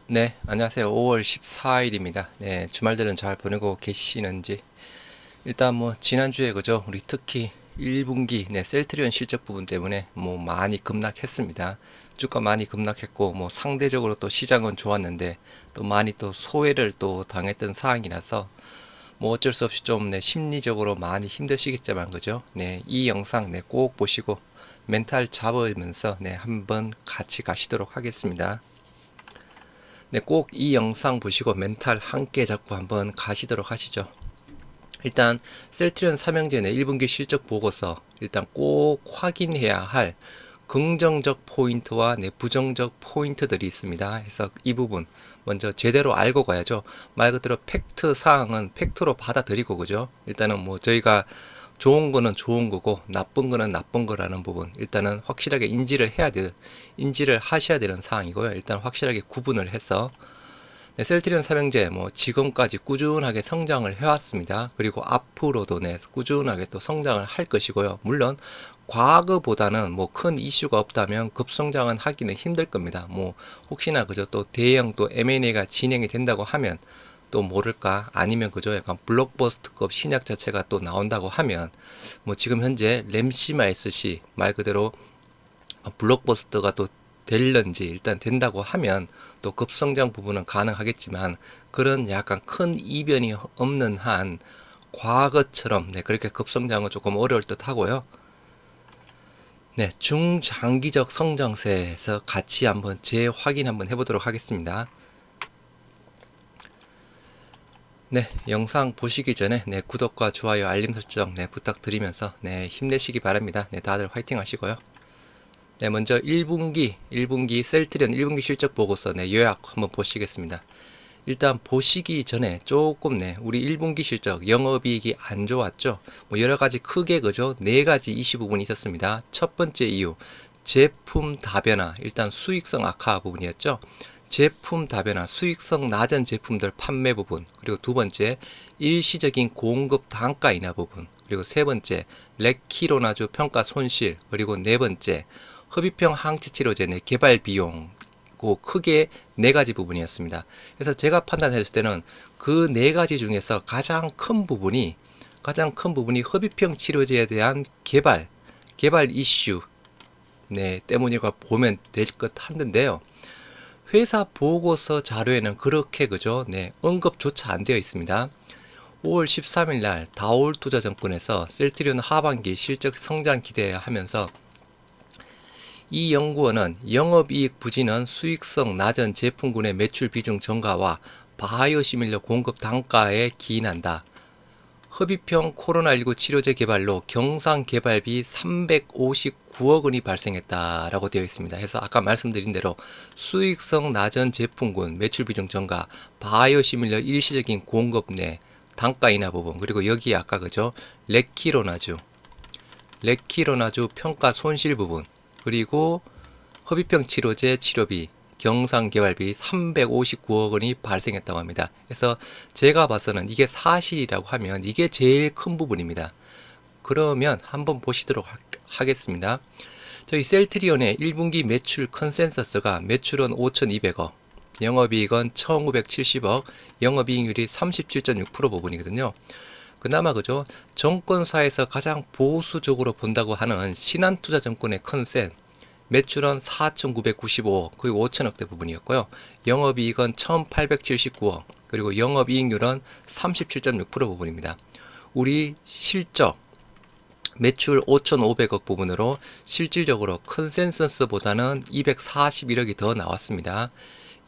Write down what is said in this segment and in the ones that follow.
네, 안녕하세요. 5월 14일입니다. 네, 주말들은 잘 보내고 계시는지. 일단 뭐 지난주에 그죠? 우리 특히 1분기 셀트리온 실적 부분 때문에 뭐 많이 급락했습니다. 주가 많이 급락했고 뭐 상대적으로 또 시장은 좋았는데 또 많이 또 소외를 또 당했던 상황이라서 뭐 어쩔 수 없이 좀 심리적으로 많이 힘드시겠지만 그죠? 네, 이 영상 꼭 보시고 멘탈 잡으면서 한번 같이 가시도록 하겠습니다. 네, 꼭 이 영상 보시고 멘탈 함께 잡고 한번 가시도록 하시죠. 일단 셀트리온 삼형제의 1분기 실적 보고서 일단 꼭 확인해야 할 긍정적 포인트와 부정적 포인트들이 있습니다. 그래서 이 부분 먼저 제대로 알고 가야죠. 말 그대로 팩트 사항은 팩트로 받아들이고 그죠. 일단은 뭐 저희가 좋은 거는 좋은 거고 나쁜 거는 나쁜 거라는 부분 일단은 확실하게 인지를 하셔야 되는 사항이고요. 일단 확실하게 구분을 해서 셀트리온 삼형제 뭐 지금까지 꾸준하게 성장을 해왔습니다. 그리고 앞으로도 꾸준하게 또 성장을 할 것이고요. 물론 과거보다는 뭐 큰 이슈가 없다면 급성장은 하기는 힘들 겁니다. 뭐 혹시나 그저 또 대형 또 M&A가 진행이 된다고 하면 또 모를까 아니면 그저 약간 블록버스터급 신약 자체가 또 나온다고 하면 뭐 지금 현재 램시마 SC 말 그대로 블록버스터가 또 될런지 일단 된다고 하면 또 급성장 부분은 가능하겠지만 그런 약간 큰 이변이 없는 한 과거처럼 그렇게 급성장은 조금 어려울 듯 하고요. 네, 중장기적 성장세에서 같이 한번 재확인 한번 해보도록 하겠습니다. 네, 영상 보시기 전에 구독과 좋아요, 알림 설정 부탁드리면서 힘내시기 바랍니다. 다들 화이팅 하시고요. 네, 먼저 1분기 셀트리온 1분기 실적 보고서 요약 한번 보시겠습니다. 일단 보시기 전에 조금 우리 1분기 실적 영업이익이 안 좋았죠. 뭐 여러 가지 크게 그죠? 네 가지 이슈 부분이 있었습니다. 첫 번째 이유 제품 다변화 일단 수익성 악화 부분이었죠. 제품 다변화 수익성 낮은 제품들 판매 부분 그리고 두 번째 일시적인 공급 단가 인하 부분 그리고 세 번째 레키로나주 평가 손실 그리고 네 번째 흡입형 항체 치료제 내 개발 비용 그 크게 네 가지 부분이었습니다. 그래서 제가 판단했을 때는 그 네 가지 중에서 가장 큰 부분이 흡입형 치료제에 대한 개발 이슈 때문이라고 보면 될 것 같은데요. 회사 보고서 자료에는 그렇게 그죠? 언급조차 안 되어 있습니다. 5월 13일 날 다올 투자증권에서 셀트리온 하반기 실적 성장 기대하면서 이 연구원은 영업이익 부진은 수익성 낮은 제품군의 매출 비중 증가와 바이오시밀러 공급 단가에 기인한다. 흡입형 코로나19 치료제 개발로 경상 개발비 359억 원이 발생했다라고 되어 있습니다. 해서 아까 말씀드린 대로 수익성 낮은 제품군 매출 비중 증가, 바이오시밀러 일시적인 공급 내 단가 인하 부분, 그리고 여기 아까 그죠? 레키로나주 평가 손실 부분, 그리고 흡입형 치료제 치료비, 경상개발비 359억 원이 발생했다고 합니다. 그래서 제가 봐서는 이게 사실이라고 하면 이게 제일 큰 부분입니다. 그러면 한번 보시도록 하겠습니다. 저희 셀트리온의 1분기 매출 컨센서스가 매출은 5,200억, 영업이익은 1,970억, 영업이익률이 37.6% 부분이거든요. 그나마 그죠? 정권사에서 가장 보수적으로 본다고 하는 신한투자증권의 컨센 매출은 4,995억 거의 5천억대 부분이었고요. 영업이익은 1,879억 그리고 영업이익률은 37.6% 부분입니다. 우리 실적 매출 5,500억 부분으로 실질적으로 컨센서스보다는 241억이 더 나왔습니다.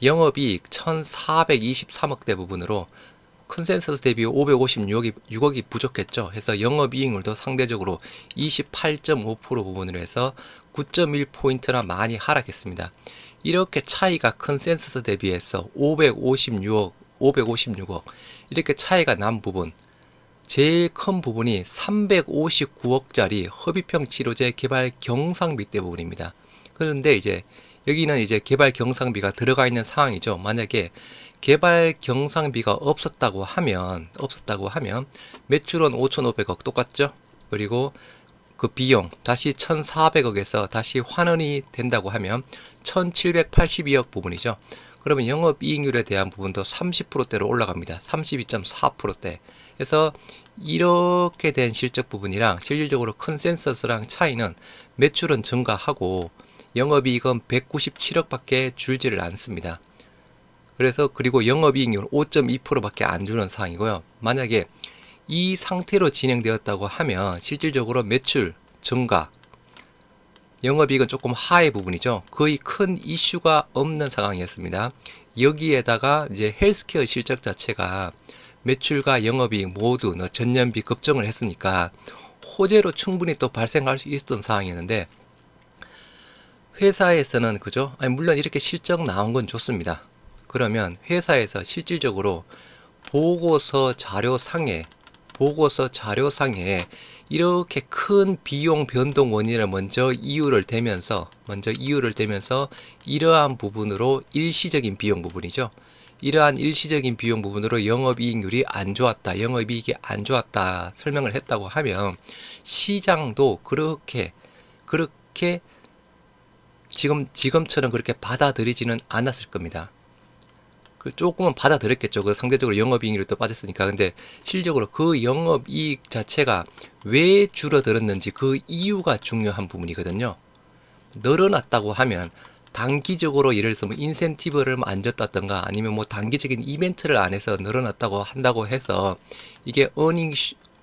영업이익 1,423억대 부분으로 컨센서스 대비 556억이 부족했죠. 해서 영업이익률도 상대적으로 28.5% 부분으로 해서 9.1포인트나 많이 하락했습니다. 이렇게 차이가 컨센서스 대비해서 556억 이렇게 차이가 난 부분 제일 큰 부분이 359억짜리 흡입형 치료제 개발 경상비 때 부분입니다. 그런데 이제 여기는 이제 개발 경상비가 들어가 있는 상황이죠. 만약에 개발 경상비가 없었다고 하면 매출은 5,500억 똑같죠. 그리고 그 비용 다시 1,400억에서 다시 환원이 된다고 하면 1,782억 부분이죠. 그러면 영업이익률에 대한 부분도 30%대로 올라갑니다. 32.4%대. 그래서 이렇게 된 실적 부분이랑 실질적으로 컨센서스랑 차이는 매출은 증가하고 영업이익은 197억밖에 줄지를 않습니다. 그래서 그리고 영업이익률 5.2%밖에 안 주는 상황이고요. 만약에 이 상태로 진행되었다고 하면 실질적으로 매출 증가, 영업이익은 조금 하의 부분이죠. 거의 큰 이슈가 없는 상황이었습니다. 여기에다가 이제 헬스케어 실적 자체가 매출과 영업이익 모두 전년비 급증을 했으니까 호재로 충분히 또 발생할 수 있었던 상황이었는데 회사에서는 그죠? 아니 물론 이렇게 실적 나온 건 좋습니다. 그러면 회사에서 실질적으로 보고서 자료상에 이렇게 큰 비용 변동 원인을 먼저 이유를 대면서 이러한 부분으로 일시적인 비용 부분이죠. 이러한 일시적인 비용 부분으로 영업이익률이 안 좋았다, 영업이익이 안 좋았다 설명을 했다고 하면 시장도 그렇게 지금처럼 그렇게 받아들이지는 않았을 겁니다. 그 조금은 받아들였겠죠. 그 상대적으로 영업이익률이 또 빠졌으니까. 근데 실질적으로 그 영업이익 자체가 왜 줄어들었는지 그 이유가 중요한 부분이거든요. 늘어났다고 하면 단기적으로 예를 들어서 뭐 인센티브를 안 줬다던가 아니면 뭐 단기적인 이벤트를 안 해서 늘어났다고 한다고 해서 이게 어닝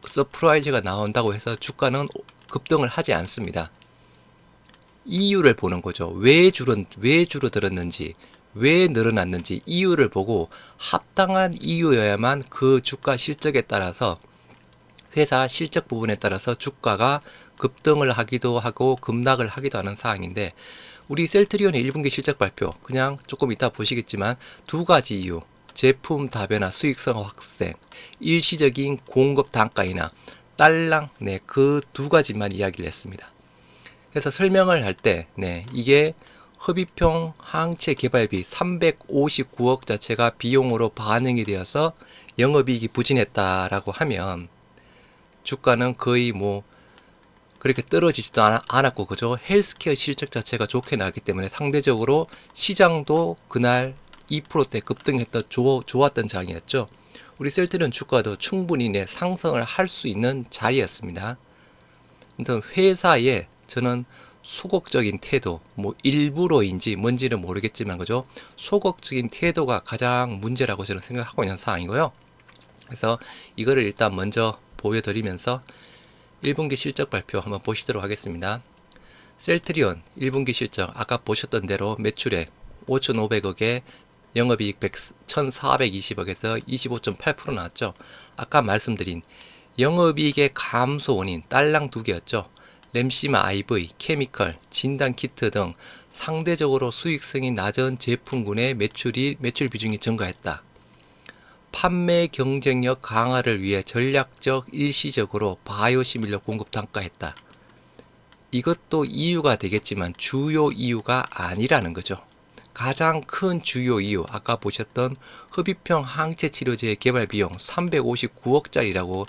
서프라이즈가 나온다고 해서 주가는 급등을 하지 않습니다. 이유를 보는 거죠. 왜 줄어들었는지, 왜 늘어났는지 이유를 보고 합당한 이유여야만 그 주가 실적에 따라서 회사 실적 부분에 따라서 주가가 급등을 하기도 하고 급락을 하기도 하는 사항인데 우리 셀트리온의 1분기 실적 발표 그냥 조금 이따 보시겠지만 두 가지 이유 제품 다변화 수익성 확생 일시적인 공급 단가 인하 딸랑 그 두 가지만 이야기를 했습니다. 그래서 설명을 할 때 이게 흡입형 항체 개발비 359억 자체가 비용으로 반영이 되어서 영업이익이 부진했다라고 하면 주가는 거의 뭐 그렇게 떨어지지도 않았고 그죠? 헬스케어 실적 자체가 좋게 나왔기 때문에 상대적으로 시장도 그날 2%대 급등했던 좋았던 장이었죠. 우리 셀트리온 주가도 충분히 상승을 할 수 있는 자리였습니다. 아무튼 회사에 저는 소극적인 태도, 뭐 일부러인지 뭔지는 모르겠지만 그죠? 소극적인 태도가 가장 문제라고 저는 생각하고 있는 상황이고요. 그래서 이거를 일단 먼저 보여드리면서 1분기 실적 발표 한번 보시도록 하겠습니다. 셀트리온 1분기 실적 아까 보셨던 대로 매출액 5,500억에 영업이익 1,420억에서 25.8% 나왔죠. 아까 말씀드린 영업이익의 감소 원인 딸랑 두 개였죠. 램시마 IV, 케미컬, 진단키트 등 상대적으로 수익성이 낮은 제품군의 매출 비중이 증가했다. 판매 경쟁력 강화를 위해 전략적 일시적으로 바이오시밀러 공급 단가했다. 이것도 이유가 되겠지만 주요 이유가 아니라는 거죠. 가장 큰 주요 이유 아까 보셨던 흡입형 항체 치료제의 개발 비용 359억짜리라고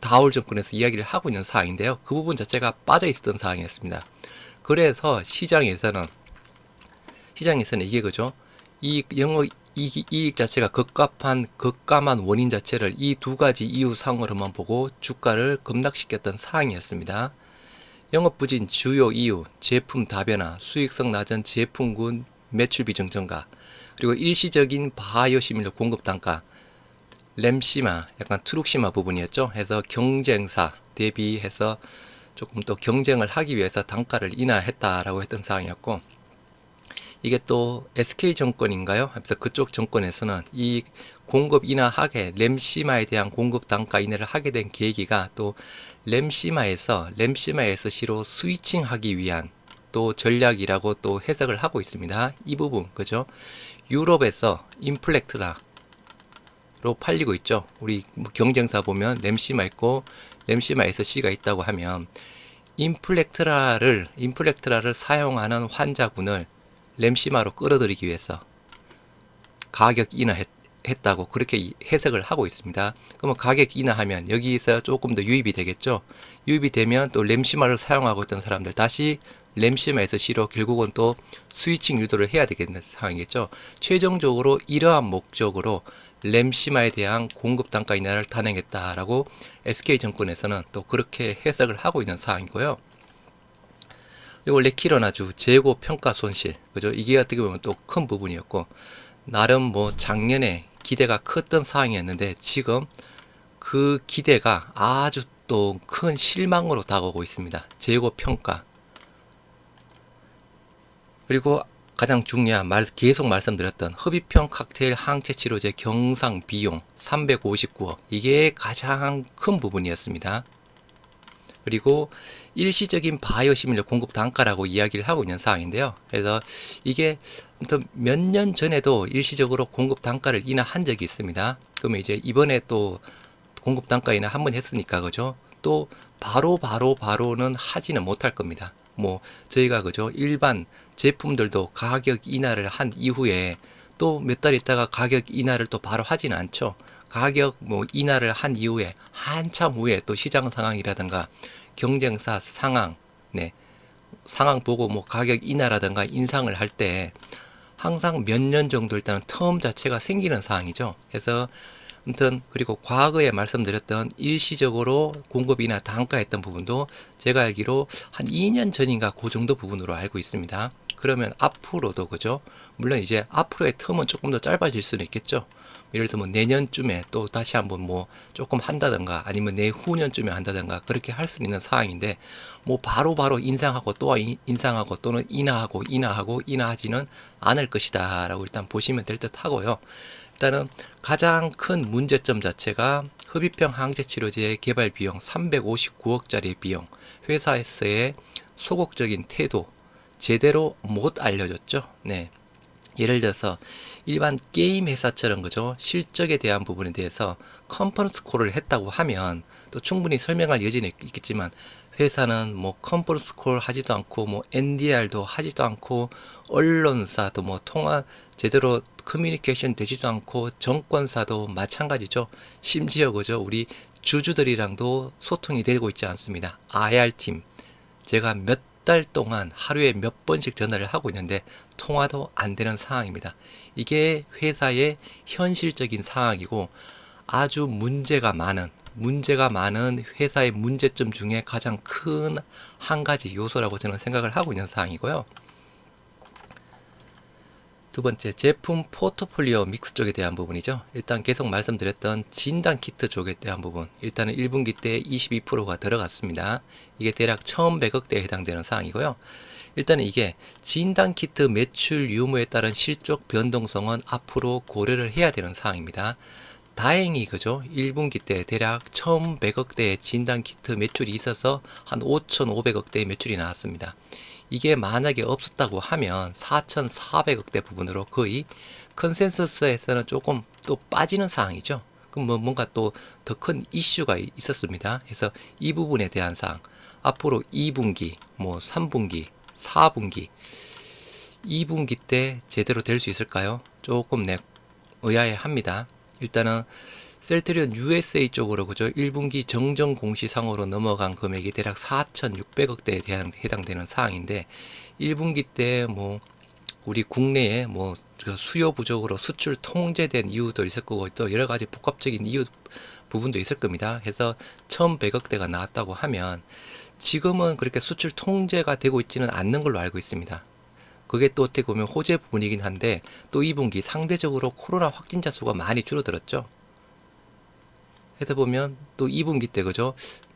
다올증권에서 이야기를 하고 있는 사항인데요. 그 부분 자체가 빠져 있었던 사항이었습니다. 그래서 시장에서는 이게 그죠? 이익 자체가 급감한 원인 자체를 이 두 가지 이유 상으로만 보고 주가를 급락시켰던 상황이었습니다. 영업부진 주요 이유, 제품 다변화, 수익성 낮은 제품군 매출 비중 증가, 그리고 일시적인 바이오시밀러 공급 단가, 램시마, 약간 트룩시마 부분이었죠. 해서 경쟁사 대비해서 조금 또 경쟁을 하기 위해서 단가를 인하했다라고 했던 상황이었고, 이게 또 SK증권인가요? 그래서 그쪽 정권에서는 이 공급 인하하게 램시마에 대한 공급 단가 인하를 하게 된 계기가 또 램시마에서 시로 스위칭하기 위한 또 전략이라고 또 해석을 하고 있습니다. 이 부분 그죠? 유럽에서 인플렉트라 로 팔리고 있죠. 우리 경쟁사 보면 램시마 있고 램시마 SC가 있다고 하면 인플렉트라를 사용하는 환자군을 램시마로 끌어들이기 위해서 가격 인하했다고 그렇게 해석을 하고 있습니다. 그러면 가격 인하하면 여기서 조금 더 유입이 되겠죠. 유입이 되면 또 램시마를 사용하고 있던 사람들 다시 램시마에서 C로 결국은 또 스위칭 유도를 해야 되겠는 상황이겠죠. 최종적으로 이러한 목적으로 램시마에 대한 공급 단가 인하를 단행했다라고 SK증권에서는 또 그렇게 해석을 하고 있는 상황이고요. 그리고 레키로나주 재고 평가 손실, 그죠? 이게 어떻게 보면 또 큰 부분이었고, 나름 뭐 작년에 기대가 컸던 상황이었는데 지금 그 기대가 아주 또 큰 실망으로 다가오고 있습니다. 재고 평가. 그리고 가장 중요한 계속 말씀드렸던 흡입형 칵테일 항체 치료제 경상 비용 359억. 이게 가장 큰 부분이었습니다. 그리고 일시적인 바이오 시밀러 공급 단가라고 이야기를 하고 있는 상황인데요. 그래서 이게 몇 년 전에도 일시적으로 공급 단가를 인하한 적이 있습니다. 그러면 이제 이번에 또 공급 단가 인하 한 번 했으니까 그죠? 또 바로는 하지는 못할 겁니다. 뭐 저희가 그죠? 일반 제품들도 가격 인하를 한 이후에 또 몇 달 있다가 가격 인하를 또 바로 하지는 않죠. 가격 뭐 인하를 한 이후에 한참 후에 또 시장 상황이라든가 경쟁사 상황, 네, 상황 보고 뭐 가격 인하라든가 인상을 할 때 항상 몇 년 정도 일단은 텀 자체가 생기는 상황이죠. 그래서 아무튼 그리고 과거에 말씀드렸던 일시적으로 공급 인하 단가했던 부분도 제가 알기로 한 2년 전인가 그 정도 부분으로 알고 있습니다. 그러면 앞으로도 그죠? 물론 이제 앞으로의 텀은 조금 더 짧아질 수는 있겠죠. 예를 들면 내년쯤에 또 다시 한번 뭐 조금 한다든가 아니면 내후년쯤에 한다든가 그렇게 할 수 있는 상황인데 뭐 바로바로 인상하고 또 인상하고 또는 인하하고 인하하지는 않을 것이다 라고 일단 보시면 될 듯 하고요. 일단은 가장 큰 문제점 자체가 흡입형 항체 치료제의 개발 비용 359억짜리 비용, 회사에서의 소극적인 태도 제대로 못 알려줬죠. 네. 예를 들어서 일반 게임 회사처럼 그죠? 실적에 대한 부분에 대해서 컨퍼런스 콜을 했다고 하면 또 충분히 설명할 여지는 있겠지만 회사는 뭐 컨퍼런스 콜 하지도 않고 뭐 NDR도 하지도 않고 언론사도 뭐 통화 제대로 커뮤니케이션 되지도 않고 정권사도 마찬가지죠. 심지어 그죠? 우리 주주들이랑도 소통이 되고 있지 않습니다. IR팀 제가 몇 달 동안 하루에 몇 번씩 전화를 하고 있는데 통화도 안 되는 상황입니다. 이게 회사의 현실적인 상황이고 아주 문제가 많은 회사의 문제점 중에 가장 큰 한 가지 요소라고 저는 생각을 하고 있는 상황이고요. 두 번째, 제품 포트폴리오 믹스 쪽에 대한 부분이죠. 일단 계속 말씀드렸던 진단 키트 쪽에 대한 부분. 일단은 1분기 때 22%가 들어갔습니다. 이게 대략 1100억대에 해당되는 사항이고요. 일단은 이게 진단 키트 매출 유무에 따른 실적 변동성은 앞으로 고려를 해야 되는 사항입니다. 다행히 그죠? 1분기 때 대략 1100억대의 진단 키트 매출이 있어서 한 5500억대의 매출이 나왔습니다. 이게 만약에 없었다고 하면 4,400억대 부분으로 거의 컨센서스에서는 조금 또 빠지는 상황이죠. 그럼 뭐 뭔가 또 더 큰 이슈가 있었습니다. 그래서 이 부분에 대한 사항 앞으로 2분기, 뭐 3분기, 4분기, 2분기 때 제대로 될 수 있을까요? 조금 의아해합니다. 일단은 셀트리온 USA 쪽으로 그죠 1분기 정정 공시상으로 넘어간 금액이 대략 4,600억대에 대한 해당되는 사항인데 1분기 때 뭐 우리 국내에 뭐 수요 부족으로 수출 통제된 이유도 있을 거고 또 여러 가지 복합적인 이유 부분도 있을 겁니다. 해서 1,100억대가 나왔다고 하면 지금은 그렇게 수출 통제가 되고 있지는 않는 걸로 알고 있습니다. 그게 또 어떻게 보면 호재 부분이긴 한데 또 2분기 상대적으로 코로나 확진자 수가 많이 줄어들었죠. 해서 보면 또 2분기 때 그죠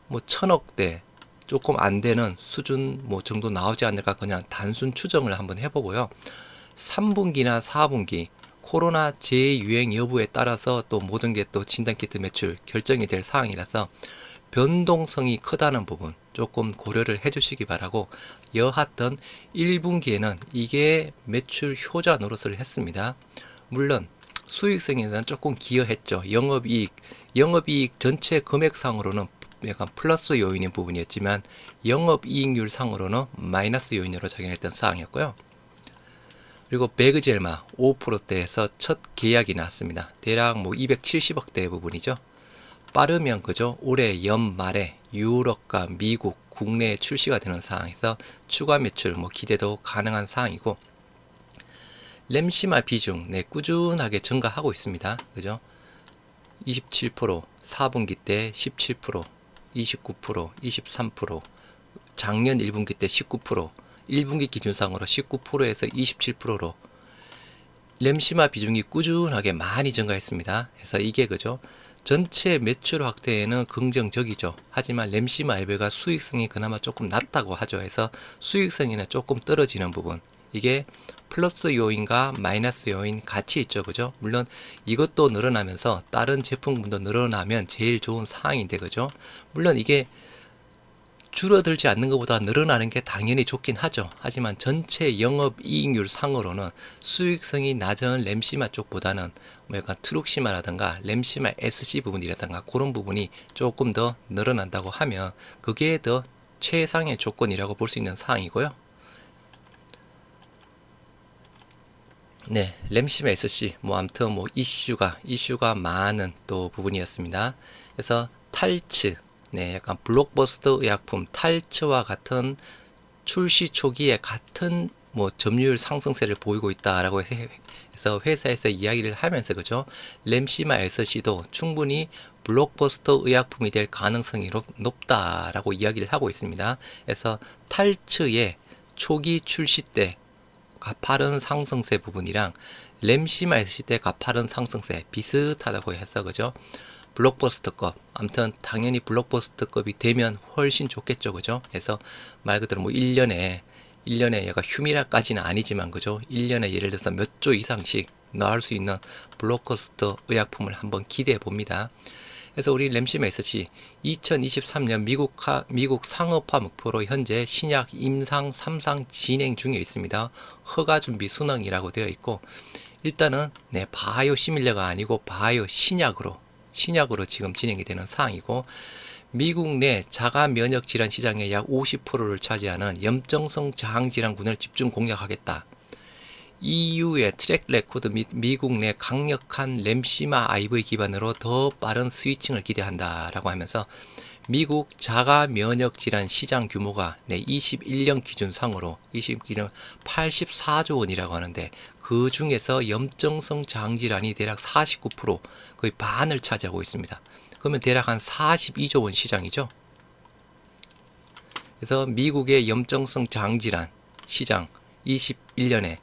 뭐 1,000억대 조금 안 되는 수준 뭐 정도 나오지 않을까 그냥 단순 추정을 한번 해보고요. 3분기나 4분기 코로나 재유행 여부에 따라서 또 모든 게 또 진단키트 매출 결정이 될 사항이라서 변동성이 크다는 부분 조금 고려를 해주시기 바라고 여하튼 1분기에는 이게 매출 효자 노릇을 했습니다. 물론 수익성에는 조금 기여했죠. 영업이익 전체 금액상으로는 약간 플러스 요인인 부분이었지만 영업이익률 상으로는 마이너스 요인으로 작용했던 사항이었고요. 그리고 베그젤마 5%대에서 첫 계약이 나왔습니다. 대략 뭐 270억대 부분이죠. 빠르면 그죠 올해 연말에 유럽과 미국, 국내에 출시가 되는 상황에서 추가 매출 뭐 기대도 가능한 상황이고, 램시마 비중 네, 꾸준하게 증가하고 있습니다. 그죠? 27%, 4분기 때 17%, 29%, 23%, 작년 1분기 때 19%, 1분기 기준상으로 19%에서 27%로 램시마 비중이 꾸준하게 많이 증가했습니다. 그래서 이게 그죠? 전체 매출 확대에는 긍정적이죠. 하지만 램시마 앱가 수익성이 그나마 조금 낮다고 하죠. 해서 수익성이나 조금 떨어지는 부분, 이게 플러스 요인과 마이너스 요인 같이 있죠. 그죠? 물론 이것도 늘어나면서 다른 제품군도 늘어나면 제일 좋은 상황인데, 그죠? 물론 이게 줄어들지 않는 것보다 늘어나는 게 당연히 좋긴 하죠. 하지만 전체 영업이익률 상으로는 수익성이 낮은 램시마 쪽보다는 뭐 약간 트룩시마라든가 램시마 SC 부분이라든가 그런 부분이 조금 더 늘어난다고 하면 그게 더 최상의 조건이라고 볼 수 있는 상황이고요. 네, 램시마 SC 뭐 아무튼 뭐 이슈가 많은 또 부분이었습니다. 그래서 탈츠, 네, 약간 블록버스터 의약품 탈츠와 같은 출시 초기에 같은 뭐 점유율 상승세를 보이고 있다라고 해서 회사에서 이야기를 하면서, 그죠? 램시마 SC도 충분히 블록버스터 의약품이 될 가능성이 높다라고 이야기를 하고 있습니다. 그래서 탈츠의 초기 출시 때 가파른 상승세 부분이랑 램시마 SC 때 가파른 상승세 비슷하다고 해서, 그죠? 블록버스터급, 아무튼 당연히 블록버스터급이 되면 훨씬 좋겠죠. 그죠? 그래서 말 그대로 뭐 1년에 약간 휴미라까지는 아니지만, 그죠? 1년에 예를 들어서 몇 조 이상씩 나올 수 있는 블록버스터 의약품을 한번 기대해 봅니다. 그래서 우리 램시마 SC 2023년 미국 상업화 목표로 현재 신약 임상 3상 진행 중에 있습니다. 허가 준비 순항이라고 되어 있고, 일단은 네, 바이오 시밀러가 아니고 바이오 신약으로 지금 진행이 되는 상황이고, 미국 내 자가 면역 질환 시장의 약 50%를 차지하는 염증성 저항 질환군을 집중 공략하겠다. EU의 트랙 레코드 및 미국 내 강력한 램시마 IV 기반으로 더 빠른 스위칭을 기대한다라고 하면서 미국 자가 면역 질환 시장 규모가 21년 기준상으로 84조 원이라고 하는데, 그 중에서 염증성 저항 질환이 대략 49%, 거의 반을 차지하고 있습니다. 그러면 대략 한 42조 원 시장이죠. 그래서 미국의 염증성 저항 질환 시장 21년에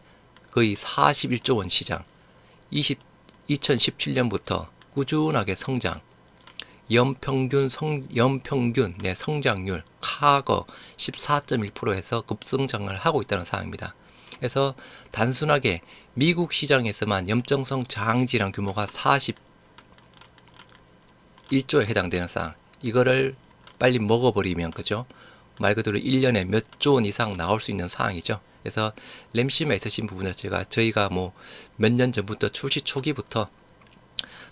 거의 41조 원 시장, 2017년부터 꾸준하게 성장, 연평균 성장률 카거 14.1%에서 급성장을 하고 있다는 사항입니다. 그래서 단순하게 미국 시장에서만 염증성 저항질환 규모가 41조에 해당되는 상황, 이거를 빨리 먹어버리면, 그죠? 말 그대로 1년에 몇 조 원 이상 나올 수 있는 상황이죠. 그래서 램시마 있으신 부분을 저희가 뭐 몇 년 전부터 출시 초기부터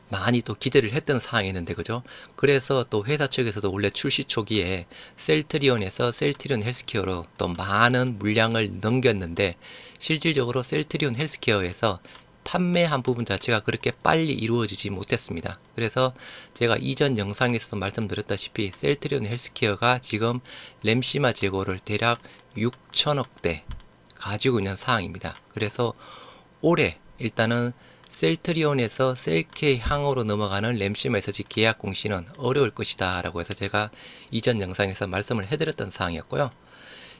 많이 또 기대를 했던 사항이었는데, 그죠? 그래서 또 회사 측에서도 원래 출시 초기에 셀트리온에서 셀트리온 헬스케어로 또 많은 물량을 넘겼는데, 실질적으로 셀트리온 헬스케어에서 판매한 부분 자체가 그렇게 빨리 이루어지지 못했습니다. 그래서 제가 이전 영상에서도 말씀드렸다시피 셀트리온 헬스케어가 지금 램시마 재고를 대략 6천억대 가지고 있는 상황입니다. 그래서 올해 일단은 셀트리온에서 셀케 향으로 넘어가는 램시마 SC 계약 공시는 어려울 것이다 라고 해서 제가 이전 영상에서 말씀을 해드렸던 사항이었고요.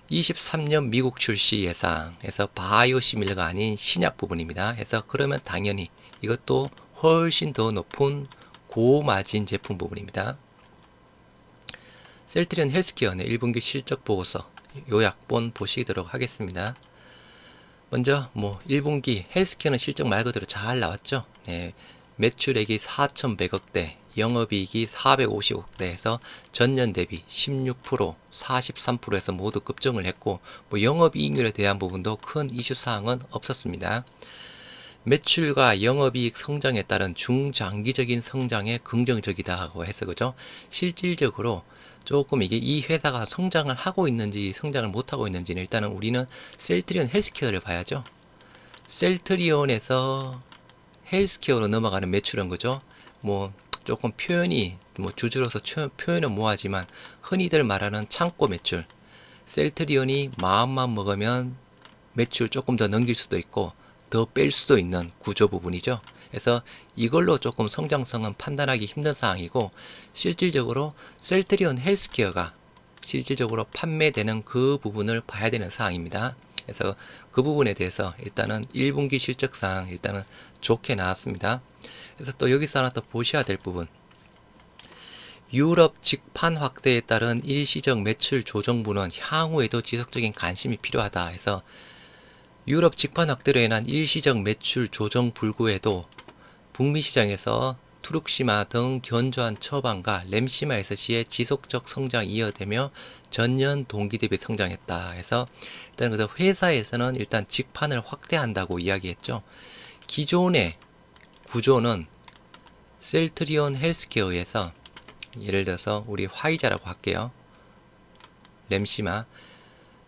23년 미국 출시 예상에서 바이오 시밀러가 아닌 신약 부분입니다. 해서 그러면 당연히 이것도 훨씬 더 높은 고마진 제품 부분입니다. 셀트리온 헬스케어의 1분기 실적 보고서 요약본 보시도록 하겠습니다. 먼저 뭐 1분기 헬스케어는 실적 말 그대로 잘 나왔죠. 네, 매출액이 4,100억대, 영업이익이 450억대에서 전년 대비 16%, 43%에서 모두 급증을 했고, 뭐 영업이익률에 대한 부분도 큰 이슈사항은 없었습니다. 매출과 영업이익 성장에 따른 중장기적인 성장에 긍정적이다고 해서, 그죠? 실질적으로 조금 이게 이 회사가 성장을 하고 있는지 성장을 못하고 있는지는 일단은 우리는 셀트리온 헬스케어를 봐야죠. 셀트리온에서 헬스케어로 넘어가는 매출은, 그죠? 뭐 조금 표현이 뭐 주주로서 표현은 뭐하지만 흔히들 말하는 창고 매출, 셀트리온이 마음만 먹으면 매출 조금 더 넘길 수도 있고 더 뺄 수도 있는 구조 부분이죠. 그래서 이걸로 조금 성장성은 판단하기 힘든 상황이고, 실질적으로 셀트리온 헬스케어가 실질적으로 판매되는 그 부분을 봐야 되는 상황입니다. 그래서 그 부분에 대해서 일단은 1분기 실적상 일단은 좋게 나왔습니다. 그래서 또 여기서 하나 더 보셔야 될 부분, 유럽 직판 확대에 따른 일시적 매출 조정분은 향후에도 지속적인 관심이 필요하다 해서, 유럽 직판 확대로 인한 일시적 매출 조정 불구에도 북미 시장에서 투룩시마 등 견조한 처방과 램시마 SC의 지속적 성장이 이어되며 전년 동기 대비 성장했다 해서, 일단 그래서 회사에서는 일단 직판을 확대한다고 이야기했죠. 기존의 구조는 셀트리온 헬스케어에서 예를 들어서 우리 화이자라고 할게요. 램시마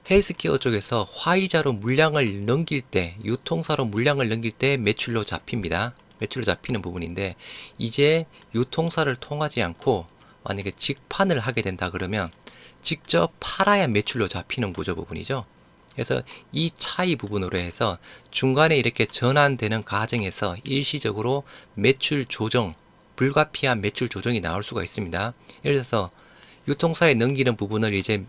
헬스케어 쪽에서 화이자로 물량을 넘길 때, 유통사로 물량을 넘길 때 매출로 잡힙니다. 매출로 잡히는 부분인데, 이제 유통사를 통하지 않고 만약에 직판을 하게 된다 그러면 직접 팔아야 매출로 잡히는 구조 부분이죠. 그래서 이 차이 부분으로 해서 중간에 이렇게 전환되는 과정에서 일시적으로 매출 조정, 불가피한 매출 조정이 나올 수가 있습니다. 예를 들어서 유통사에 넘기는 부분을 이제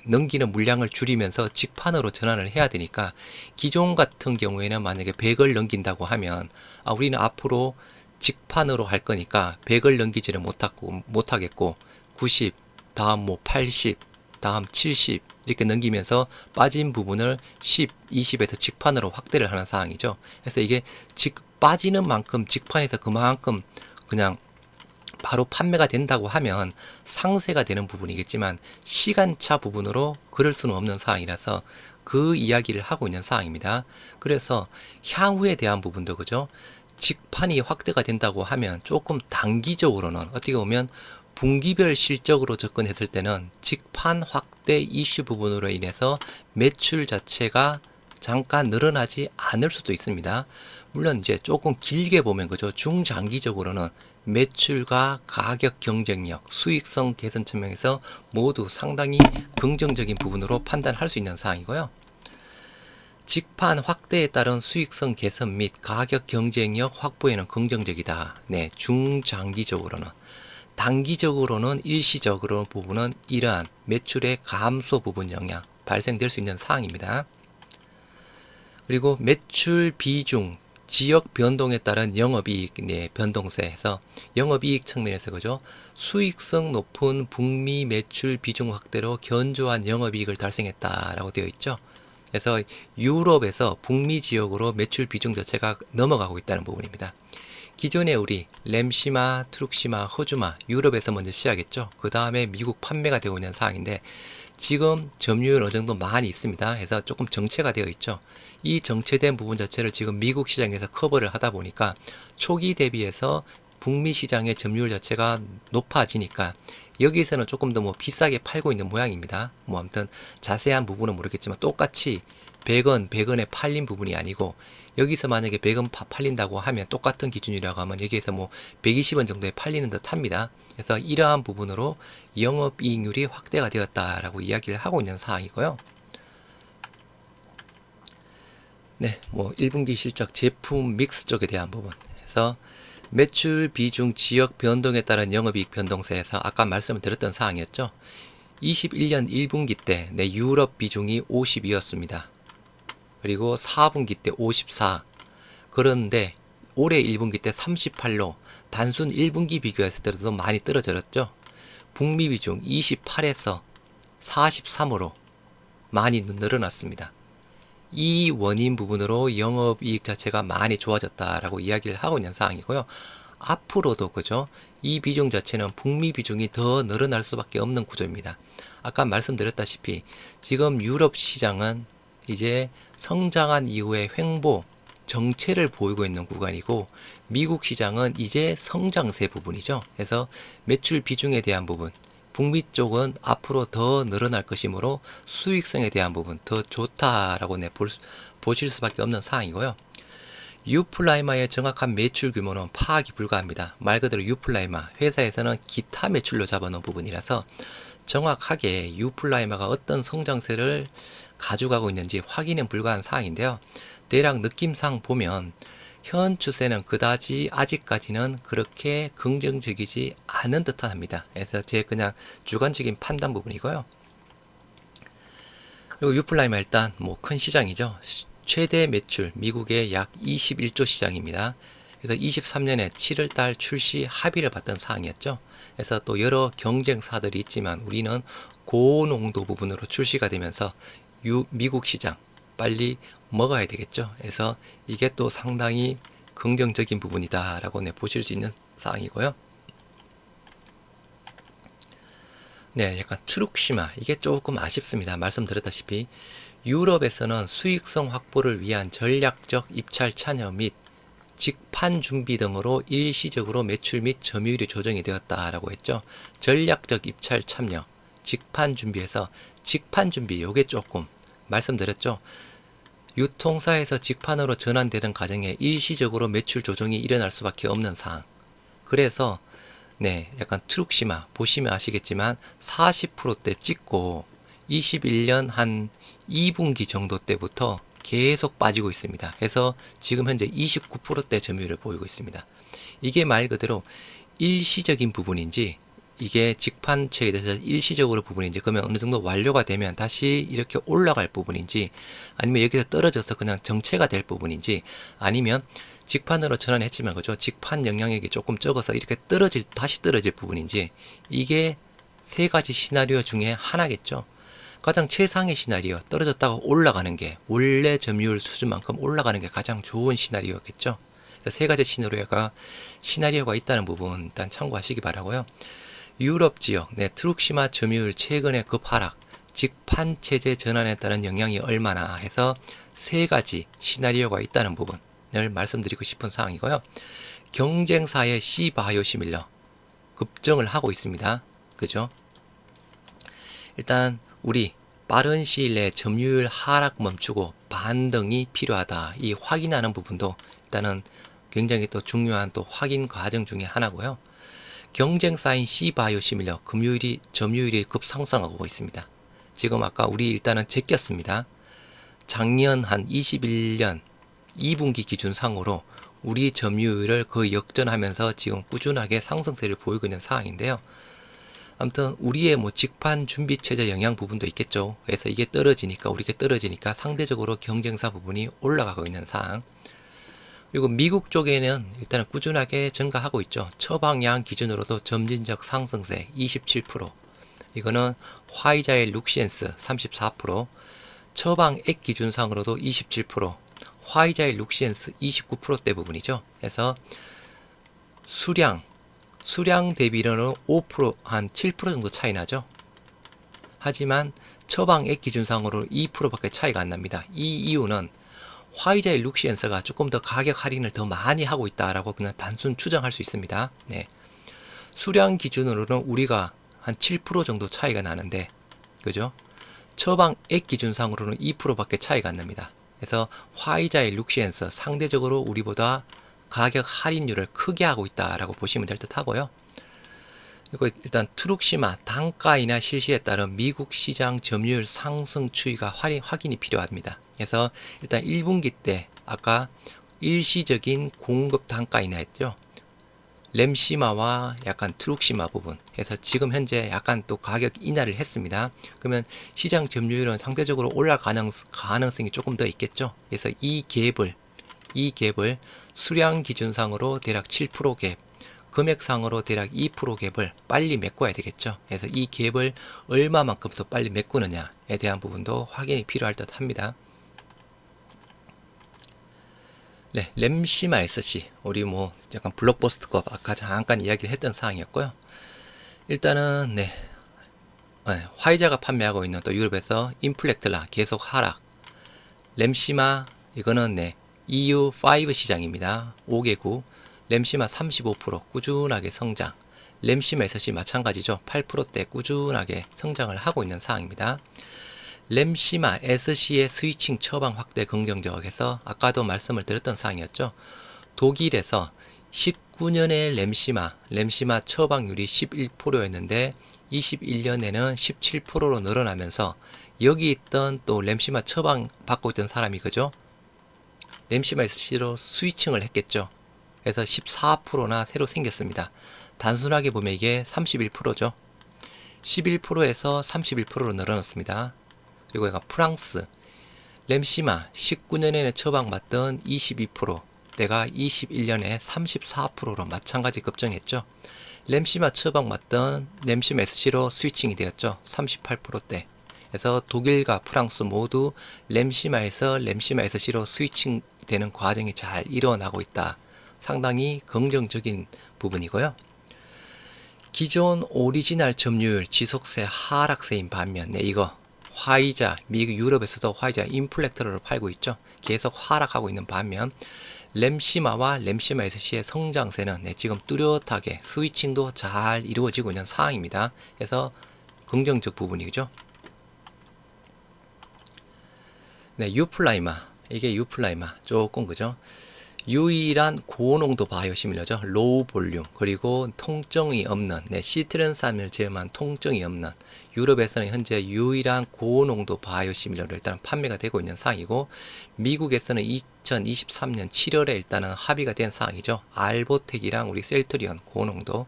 넘기는 물량을 줄이면서 직판으로 전환을 해야 되니까, 기존 같은 경우에는 만약에 100을 넘긴다고 하면 우리는 앞으로 직판으로 할 거니까 100을 넘기지를 못하겠고 90, 다음 뭐 80, 다음 70 이렇게 넘기면서 빠진 부분을 10, 20에서 직판으로 확대를 하는 상황이죠. 그래서 이게 빠지는 만큼 직판에서 그만큼 그냥 바로 판매가 된다고 하면 상쇄가 되는 부분이겠지만, 시간차 부분으로 그럴 수는 없는 상황이라서 그 이야기를 하고 있는 상황입니다. 그래서 향후에 대한 부분도 그죠, 직판이 확대가 된다고 하면 조금 단기적으로는 어떻게 보면 분기별 실적으로 접근했을 때는 직판 확대 이슈 부분으로 인해서 매출 자체가 잠깐 늘어나지 않을 수도 있습니다. 물론 이제 조금 길게 보면 그죠, 중장기적으로는 매출과 가격 경쟁력, 수익성 개선 측면에서 모두 상당히 긍정적인 부분으로 판단할 수 있는 사항이고요. 직판 확대에 따른 수익성 개선 및 가격 경쟁력 확보에는 긍정적이다. 네, 중장기적으로는. 단기적으로는 일시적으로 부분은 이러한 매출의 감소 부분 영향 발생될 수 있는 사항입니다. 그리고 매출 비중, 지역 변동에 따른 영업이익 변동세에서 영업이익 측면에서 그죠, 수익성 높은 북미 매출 비중 확대로 견조한 영업이익을 달성했다라고 되어 있죠. 그래서 유럽에서 북미 지역으로 매출 비중 자체가 넘어가고 있다는 부분입니다. 기존에 우리 램시마, 트룩시마, 허주마 유럽에서 먼저 시작했죠. 그 다음에 미국 판매가 되고 있는 상황인데, 지금 점유율 어느 정도 많이 있습니다. 해서 조금 정체가 되어 있죠. 이 정체된 부분 자체를 지금 미국 시장에서 커버를 하다 보니까 초기 대비해서 북미 시장의 점유율 자체가 높아지니까 여기서는 조금 더 뭐 비싸게 팔고 있는 모양입니다. 뭐 아무튼 자세한 부분은 모르겠지만 똑같이 100원, 100원에 팔린 부분이 아니고, 여기서 만약에 100원 팔린다고 하면 똑같은 기준이라고 하면 여기에서 뭐 120원 정도에 팔리는 듯 합니다. 그래서 이러한 부분으로 영업이익률이 확대가 되었다라고 이야기를 하고 있는 상황이고요. 네, 뭐 1분기 실적 제품 믹스 쪽에 대한 부분. 그래서 매출 비중 지역 변동에 따른 영업이익 변동세에서 아까 말씀을 드렸던 사항이었죠. 21년 1분기 때 내 유럽 비중이 50이었습니다. 그리고 4분기 때 54. 그런데 올해 1분기 때 38로 단순 1분기 비교했을 때도 많이 떨어졌죠. 북미 비중 28에서 43으로 많이 늘어났습니다. 이 원인 부분으로 영업이익 자체가 많이 좋아졌다라고 이야기를 하고 있는 상황이고요. 앞으로도 그죠, 이 비중 자체는 북미 비중이 더 늘어날 수밖에 없는 구조입니다. 아까 말씀드렸다시피 지금 유럽 시장은 이제 성장한 이후에 횡보 정체를 보이고 있는 구간이고, 미국 시장은 이제 성장세 부분이죠. 그래서 매출 비중에 대한 부분, 북미 쪽은 앞으로 더 늘어날 것이므로 수익성에 대한 부분 더 좋다라고 보실 수밖에 없는 상황이고요. 유플라이마의 정확한 매출 규모는 파악이 불가합니다. 말 그대로 유플라이마, 회사에서는 기타 매출로 잡아놓은 부분이라서 정확하게 유플라이마가 어떤 성장세를 가져가고 있는지 확인은 불가한 사항인데요. 대략 느낌상 보면 현 추세는 그다지 아직까지는 그렇게 긍정적이지 않은 듯한 합니다. 그래서 제 그냥 주관적인 판단 부분이고요. 그리고 유플라이마 일단 뭐 큰 시장이죠. 최대 매출 미국의 약 21조 시장입니다. 그래서 23년에 7월달 출시 합의를 받던 사항이었죠. 그래서 또 여러 경쟁사들이 있지만 우리는 고농도 부분으로 출시가 되면서 미국 시장 빨리 먹어야 되겠죠. 그래서 이게 또 상당히 긍정적인 부분이다라고 보실 수 있는 사항이고요. 네, 약간 트룩시마 이게 조금 아쉽습니다. 말씀드렸다시피 유럽에서는 수익성 확보를 위한 전략적 입찰 참여 및 직판 준비 등으로 일시적으로 매출 및 점유율이 조정이 되었다라고 했죠. 전략적 입찰 참여, 직판 준비에서 직판 준비 요게 조금 말씀드렸죠. 유통사에서 직판으로 전환되는 과정에 일시적으로 매출 조정이 일어날 수밖에 없는 사항. 그래서 네, 약간 트룩시마 보시면 아시겠지만 40%대 찍고 21년 한 2분기 정도 때부터 계속 빠지고 있습니다. 그래서 지금 현재 29%대 점유율을 보이고 있습니다. 이게 말 그대로 일시적인 부분인지 이게 직판체에 대해서 일시적으로 부분인지 그러면 어느 정도 완료가 되면 다시 이렇게 올라갈 부분인지 아니면 여기서 떨어져서 그냥 정체가 될 부분인지 아니면 직판으로 전환했지만 그죠? 직판 영향력이 조금 적어서 이렇게 다시 떨어질 부분인지 이게 세 가지 시나리오 중에 하나겠죠. 가장 최상의 시나리오 떨어졌다가 올라가는 게 원래 점유율 수준만큼 올라가는 게 가장 좋은 시나리오겠죠. 그래서 세 가지 시나리오가 있다는 부분 일단 참고하시기 바라고요. 유럽 지역 네, 트룩시마 점유율 최근의 급하락 직판 체제 전환에 따른 영향이 얼마나 해서 세 가지 시나리오가 있다는 부분을 말씀드리고 싶은 사항이고요. 경쟁사의 C바이오시밀러 급증을 하고 있습니다. 그죠? 일단 우리 빠른 시일 내에 점유율 하락 멈추고 반등이 필요하다. 이 확인하는 부분도 일단은 굉장히 또 중요한 또 확인 과정 중에 하나고요. 경쟁사인 C바이오시밀러 점유율이 급상승하고 있습니다. 지금 아까 우리 일단은 제꼈습니다. 작년 한 21년 2분기 기준상으로 우리 점유율을 거의 역전하면서 지금 꾸준하게 상승세를 보이고 있는 상황인데요. 아무튼 우리의 뭐 직판 준비 체제 영향 부분도 있겠죠. 그래서 이게 떨어지니까 상대적으로 경쟁사 부분이 올라가고 있는 상황. 그리고 미국 쪽에는 일단은 꾸준하게 증가하고 있죠. 처방약 기준으로도 점진적 상승세 27%. 이거는 화이자의 룩시엔스 34%. 처방액 기준상으로도 27%. 화이자의 룩시엔스 29%대 부분이죠. 그래서 수량 대비로는 5% 한 7% 정도 차이 나죠. 하지만 처방액 기준상으로 2%밖에 차이가 안 납니다. 이 이유는 화이자의 룩시엔스가 조금 더 가격 할인을 더 많이 하고 있다라고 그냥 단순 추정할 수 있습니다. 네. 수량 기준으로는 우리가 한 7% 정도 차이가 나는데, 그죠? 처방액 기준상으로는 2%밖에 차이가 안 납니다. 그래서 화이자의 룩시엔스 상대적으로 우리보다 가격 할인율을 크게 하고 있다라고 보시면 될 듯 하고요. 그리고 일단 트룩시마 단가이나 실시에 따른 미국 시장 점유율 상승 추이가 확인이 필요합니다. 그래서 일단 1분기 때 아까 일시적인 공급 단가 인하 했죠. 램시마와 약간 트룩시마 부분. 그래서 지금 현재 약간 또 가격 인하를 했습니다. 그러면 시장 점유율은 상대적으로 올라갈 가능성이 조금 더 있겠죠. 그래서 이 갭을 수량 기준상으로 대략 7% 갭, 금액상으로 대략 2% 갭을 빨리 메꿔야 되겠죠. 그래서 이 갭을 얼마만큼 더 빨리 메꾸느냐에 대한 부분도 확인이 필요할 듯 합니다. 네, 램시마 SC 우리 뭐 약간 블록버스터급 아까 잠깐 이야기를 했던 사항이었고요. 일단은 화이자가 판매하고 있는 또 유럽에서 인플렉트라 계속 하락. 램시마 이거는 EU5 시장입니다. 5개국 램시마 35% 꾸준하게 성장. 램시마 SC 마찬가지죠. 8%대 꾸준하게 성장을 하고 있는 상황입니다. 램시마 SC의 스위칭 처방 확대 긍정적에서 아까도 말씀을 드렸던 사항이었죠. 독일에서 19년에 램시마 처방률이 11%였는데 21년에는 17%로 늘어나면서 여기 있던 또 램시마 처방 받고 있던 사람이 그죠? 램시마 SC로 스위칭을 했겠죠. 그래서 14%나 새로 생겼습니다. 단순하게 보면 이게 31%죠. 11%에서 31%로 늘어났습니다. 그리고 얘가 프랑스 램시마 19년에는 처방받던 22%, 때가 21년에 34%로 마찬가지 급증했죠. 램시마 처방받던 램시마 SC로 스위칭이 되었죠. 38%대. 그래서 독일과 프랑스 모두 램시마에서 램시마 SC로 스위칭되는 과정이 잘 일어나고 있다. 상당히 긍정적인 부분이고요. 기존 오리지널 점유율 지속세 하락세인 반면 이거 화이자, 미국 유럽에서도 화이자 인플렉터를 팔고 있죠. 계속 하락하고 있는 반면 램시마와 램시마 SC의 성장세는 지금 뚜렷하게 스위칭도 잘 이루어지고 있는 상황입니다. 그래서 긍정적 부분이죠. 유플라이마 이게 유플라이마 조금 그죠. 유일한 고농도 바이오시밀러죠. 로우 볼륨 그리고 통증이 없는 시트렌삼을 제외한 통증이 없는 유럽에서는 현재 유일한 고농도 바이오시밀러로 일단 판매가 되고 있는 상황이고 미국에서는 2023년 7월에 일단은 합의가 된 상황이죠. 알보텍이랑 우리 셀트리온 고농도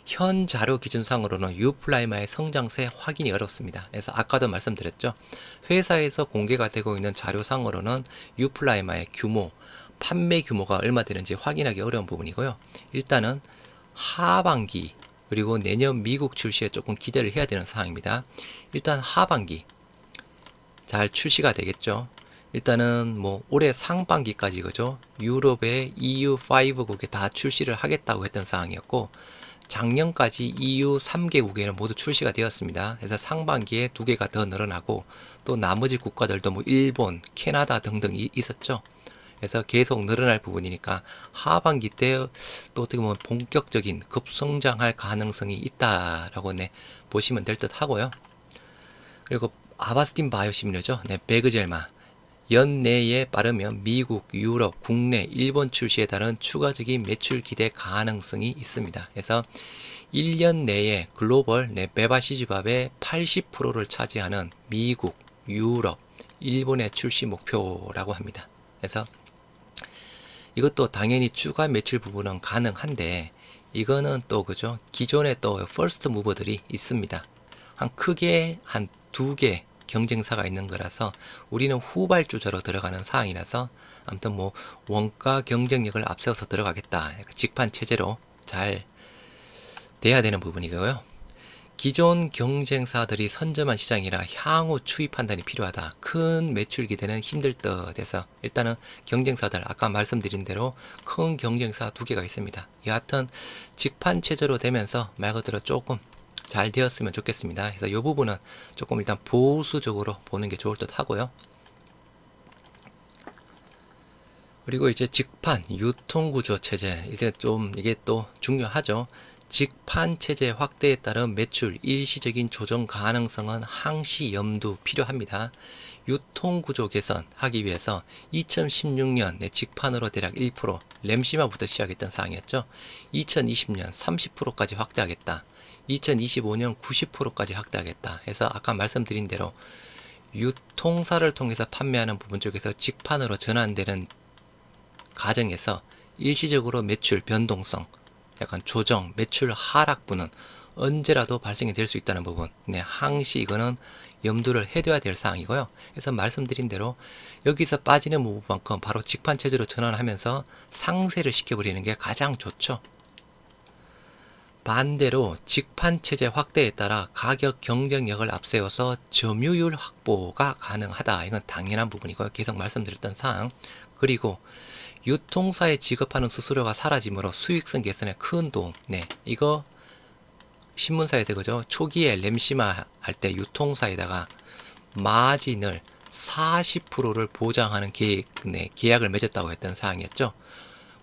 현 자료 기준상으로는 유플라이마의 성장세 확인이 어렵습니다. 그래서 아까도 말씀드렸죠. 회사에서 공개가 되고 있는 자료상으로는 유플라이마의 규모 판매 규모가 얼마 되는지 확인하기 어려운 부분이고요. 일단은 하반기 그리고 내년 미국 출시에 조금 기대를 해야 되는 상황입니다. 일단 하반기 잘 출시가 되겠죠. 일단은 뭐 올해 상반기까지 그죠. 유럽의 EU5국에 다 출시를 하겠다고 했던 상황이었고 작년까지 EU 3개국에는 모두 출시가 되었습니다. 그래서 상반기에 2개가 더 늘어나고 또 나머지 국가들도 뭐 일본, 캐나다 등등 있었죠. 그래서 계속 늘어날 부분이니까 하반기 때 또 어떻게 보면 본격적인 급성장할 가능성이 있다라고 보시면 될 듯 하고요. 그리고 아바스틴 바이오시밀러죠. 베그젤마 연내에 빠르면 미국, 유럽, 국내, 일본 출시에 따른 추가적인 매출 기대 가능성이 있습니다. 그래서 1년 내에 글로벌 메바시즈밥의 80%를 차지하는 미국, 유럽, 일본의 출시 목표라고 합니다. 그래서 이것도 당연히 추가 매출 부분은 가능한데 이거는 또 그죠 기존에 또 퍼스트 무버들이 있습니다. 크게 한 2개 경쟁사가 있는 거라서 우리는 후발주자로 들어가는 상황이라서 아무튼 뭐 원가 경쟁력을 앞세워서 들어가겠다 직판 체제로 잘 돼야 되는 부분이고요. 기존 경쟁사들이 선점한 시장이라 향후 추이 판단이 필요하다. 큰 매출 기대는 힘들 듯해서 일단은 경쟁사들 아까 말씀드린 대로 큰 경쟁사 2개가 있습니다. 여하튼 직판 체제로 되면서 말 그대로 조금 잘 되었으면 좋겠습니다. 그래서 이 부분은 조금 일단 보수적으로 보는 게 좋을 듯 하고요. 그리고 이제 직판 유통구조 체제 이게 또 중요하죠. 직판 체제 확대에 따른 매출 일시적인 조정 가능성은 항시 염두 필요합니다. 유통구조 개선하기 위해서 2016년 직판으로 대략 1% 램시마부터 시작했던 사항이었죠. 2020년 30%까지 확대하겠다. 2025년 90%까지 확대하겠다. 해서 아까 말씀드린 대로 유통사를 통해서 판매하는 부분 쪽에서 직판으로 전환되는 과정에서 일시적으로 매출 변동성 약간 조정, 매출 하락분은 언제라도 발생이 될 수 있다는 부분 항시 이거는 염두를 해둬야 될 사항이고요. 그래서 말씀드린 대로 여기서 빠지는 부분만큼 바로 직판 체제로 전환하면서 상쇄를 시켜버리는 게 가장 좋죠. 반대로 직판 체제 확대에 따라 가격 경쟁력을 앞세워서 점유율 확보가 가능하다. 이건 당연한 부분이고요. 계속 말씀드렸던 사항. 그리고 유통사에 지급하는 수수료가 사라짐으로 수익성 개선에 큰 도움. 이거 신문사에서 그죠? 초기에 램시마 할 때 유통사에다가 마진을 40%를 보장하는 계약을 맺었다고 했던 사항이었죠.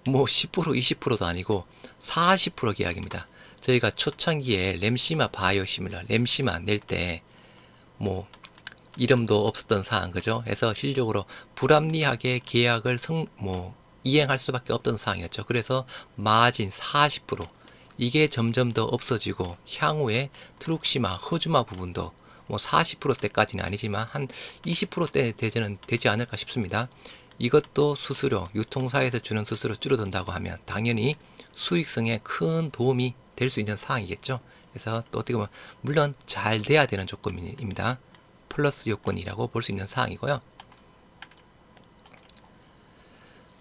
뭐 10% 20%도 아니고 40% 계약입니다. 저희가 초창기에 램시마 바이오시밀러 램시마 낼 때 뭐 이름도 없었던 사항, 그죠? 해서 실질적으로 불합리하게 계약을 이행할 수밖에 없던 상황이었죠. 그래서 마진 40% 이게 점점 더 없어지고 향후에 트룩시마, 허즈마 부분도 뭐 40%대까지는 아니지만 한 20%대 되지는 되지 않을까 싶습니다. 이것도 수수료, 유통사에서 주는 수수료 줄어든다고 하면 당연히 수익성에 큰 도움이 될 수 있는 상황이겠죠. 그래서 또 어떻게 보면 물론 잘 돼야 되는 조건입니다. 플러스 요건이라고 볼 수 있는 사항이고요.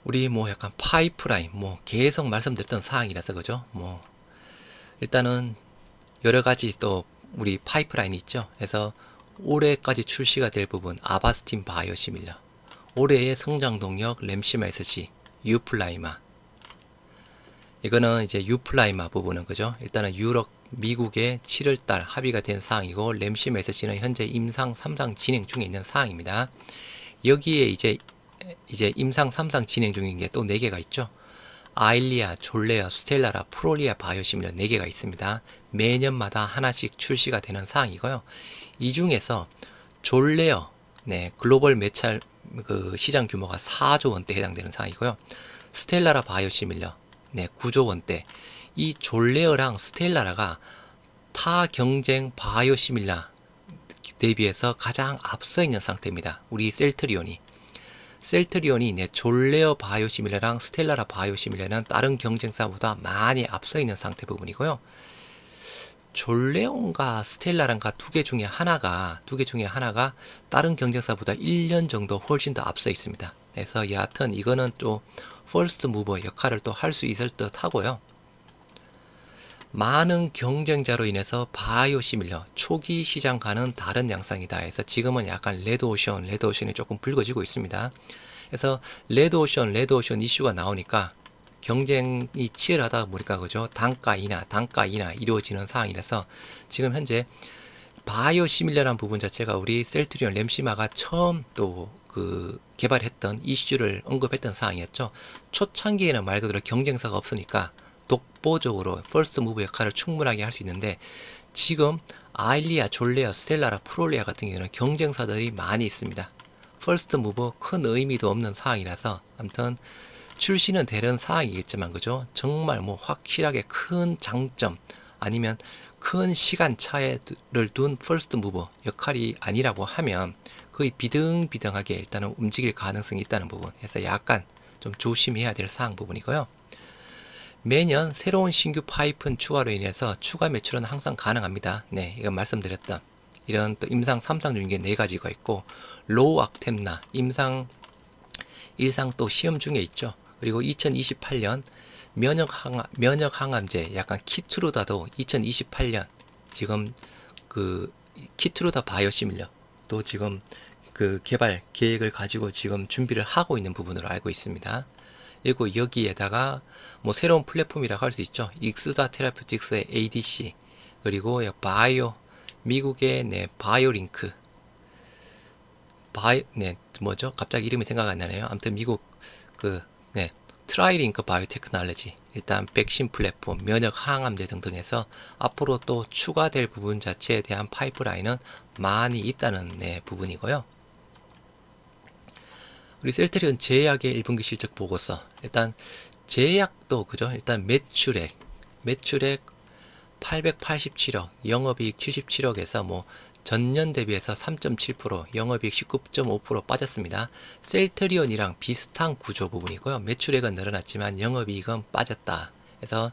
우리 뭐 약간 파이프라인 뭐 계속 말씀드렸던 사항이라서 그죠. 뭐 일단은 여러 가지 또 우리 파이프라인이 있죠. 그래서 올해까지 출시가 될 부분 아바스틴 바이오시밀러, 올해의 성장 동력 램시마 SC, 유플라이마. 이거는 이제 유플라이마 부분은 그죠. 일단은 유럽, 미국의 7월달 합의가 된 사항이고 램시마 SC는 현재 임상 3상 진행 중에 있는 사항입니다. 여기에 이제 임상 3상 진행 중인 게 또 4개가 있죠. 아일리아, 졸레어, 스텔라라, 프로리아 바이오시밀러 4개가 있습니다. 매년마다 하나씩 출시가 되는 사항이고요. 이 중에서 졸레어, 글로벌 매찰 그 시장 규모가 4조 원대 해당되는 사항이고요. 스텔라라 바이오시밀러, 9조 원대. 이 졸레어랑 스텔라라가 타 경쟁 바이오시밀러 대비해서 가장 앞서 있는 상태입니다. 우리 셀트리온이 졸레어 바이오시밀러랑 스텔라라 바이오시밀러는 다른 경쟁사보다 많이 앞서 있는 상태 부분이고요. 졸레온과 스텔라란가 두 개 중에 하나가 다른 경쟁사보다 1년 정도 훨씬 더 앞서 있습니다. 그래서 여하튼 이거는 또 퍼스트 무버 역할을 또 할 수 있을 듯 하고요. 많은 경쟁자로 인해서 바이오시밀러 초기 시장과는 다른 양상이다 해서 지금은 약간 레드오션이 조금 불거지고 있습니다. 그래서 레드오션 이슈가 나오니까 경쟁이 치열하다 보니까 그죠. 단가 인하 이루어지는 상황이라서 지금 현재 바이오시밀러라는 부분 자체가 우리 셀트리온 램시마가 처음 또 그 개발했던 이슈를 언급했던 사항이었죠. 초창기에는 말 그대로 경쟁사가 없으니까 독보적으로 퍼스트 무브 역할을 충분하게 할 수 있는데 지금 아일리아, 졸레어, 스텔라라, 프롤리아 같은 경우는 경쟁사들이 많이 있습니다. 퍼스트 무브 큰 의미도 없는 상황이라서 아무튼 출시는 되는 상황이겠지만 그죠? 정말 뭐 확실하게 큰 장점 아니면 큰 시간 차이를 둔 퍼스트 무브 역할이 아니라고 하면 거의 비등비등하게 일단은 움직일 가능성이 있다는 부분 해서 약간 좀 조심해야 될 사항 부분이고요. 매년 새로운 신규 파이프 추가로 인해서 추가 매출은 항상 가능합니다. 이건 말씀드렸던 이런 또 임상 3상 중에 4가지가 있고 로우 악템나 임상 1상 또 시험 중에 있죠. 그리고 2028년 면역 항암제 약간 키트루다도 2028년 지금 그 키트루다 바이오시밀러 또 지금 그 개발 계획을 가지고 지금 준비를 하고 있는 부분으로 알고 있습니다. 그리고 여기에다가 뭐 새로운 플랫폼이라고 할 수 있죠. 익스다 테라퓨틱스의 ADC 그리고 미국의 바이오링크 뭐죠? 갑자기 이름이 생각 안 나네요. 아무튼 미국 트라이링크 바이오테크놀로지 일단 백신 플랫폼, 면역 항암제 등등 해서 앞으로 또 추가될 부분 자체에 대한 파이프라인은 많이 있다는 부분이고요. 우리 셀트리온 제약의 1분기 실적 보고서 일단 제약도 그죠? 일단 매출액 887억, 영업이익 77억에서 뭐 전년 대비해서 3.7%, 영업이익 19.5% 빠졌습니다. 셀트리온이랑 비슷한 구조 부분이고요. 매출액은 늘어났지만 영업이익은 빠졌다. 그래서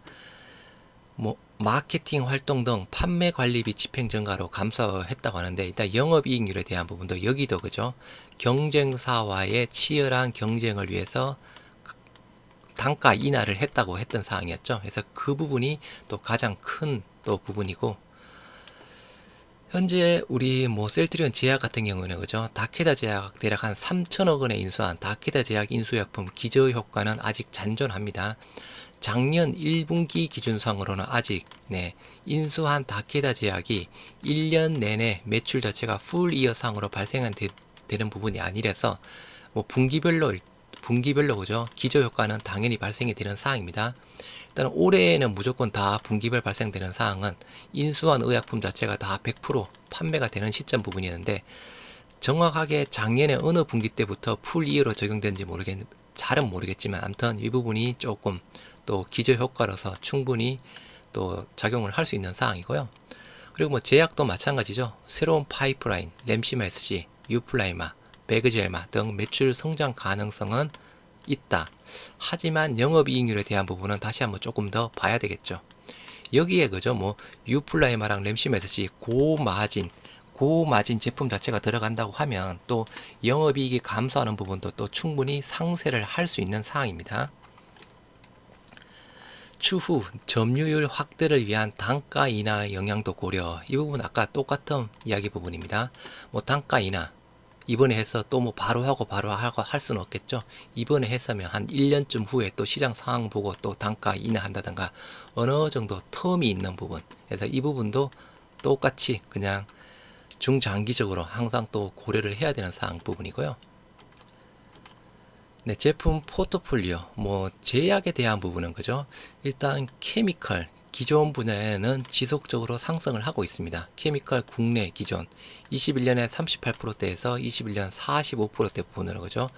뭐 마케팅 활동 등 판매 관리비 집행 증가로 감소했다고 하는데 일단 영업이익률에 대한 부분도 여기도 그죠. 경쟁사와의 치열한 경쟁을 위해서 단가 인하를 했다고 했던 사항이었죠. 그래서 그 부분이 또 가장 큰 또 부분이고 현재 우리 뭐 셀트리온 제약 같은 경우는 그죠. 다케다 제약 대략 한 3천억 원에 인수한 다케다 제약 인수약품 기저 효과는 아직 잔존합니다. 작년 1분기 기준상으로는 아직 인수한 다케다 제약이 1년 내내 매출 자체가 풀 이어상으로 되는 부분이 아니라서 뭐 분기별로 그죠. 기저 효과는 당연히 발생이 되는 사항입니다. 일단 올해에는 무조건 다 분기별 발생되는 사항은 인수한 의약품 자체가 다 100% 판매가 되는 시점 부분이었는데 정확하게 작년에 어느 분기 때부터 풀 이어로 적용된지 잘은 모르겠지만 아무튼 이 부분이 조금 또 기저효과로서 충분히 또 작용을 할 수 있는 사항이고요. 그리고 뭐 제약도 마찬가지죠. 새로운 파이프라인, 램시마 SC, 유플라이마, 베그젤마 등 매출 성장 가능성은 있다. 하지만 영업이익률에 대한 부분은 다시 한번 조금 더 봐야 되겠죠. 여기에 그죠 뭐 유플라이마랑 램시마 SC 고마진 제품 자체가 들어간다고 하면 또 영업이익이 감소하는 부분도 또 충분히 상쇄를 할 수 있는 사항입니다. 추후 점유율 확대를 위한 단가 인하 영향도 고려. 이 부분 아까 똑같은 이야기 부분입니다. 뭐 단가 인하 이번에 해서 또 뭐 바로 하고 할 수는 없겠죠. 이번에 했으면 한 1년쯤 후에 또 시장 상황 보고 또 단가 인하한다든가 어느 정도 텀이 있는 부분. 그래서 이 부분도 똑같이 그냥 중장기적으로 항상 또 고려를 해야 되는 사항 부분이고요. 네, 제품 포트폴리오, 뭐 제약에 대한 부분은 그죠? 일단 케미컬 기존 분야에는 지속적으로 상승을 하고 있습니다. 케미컬 국내 기존 21년에 38%대에서 21년 45%대 부분으로 그죠?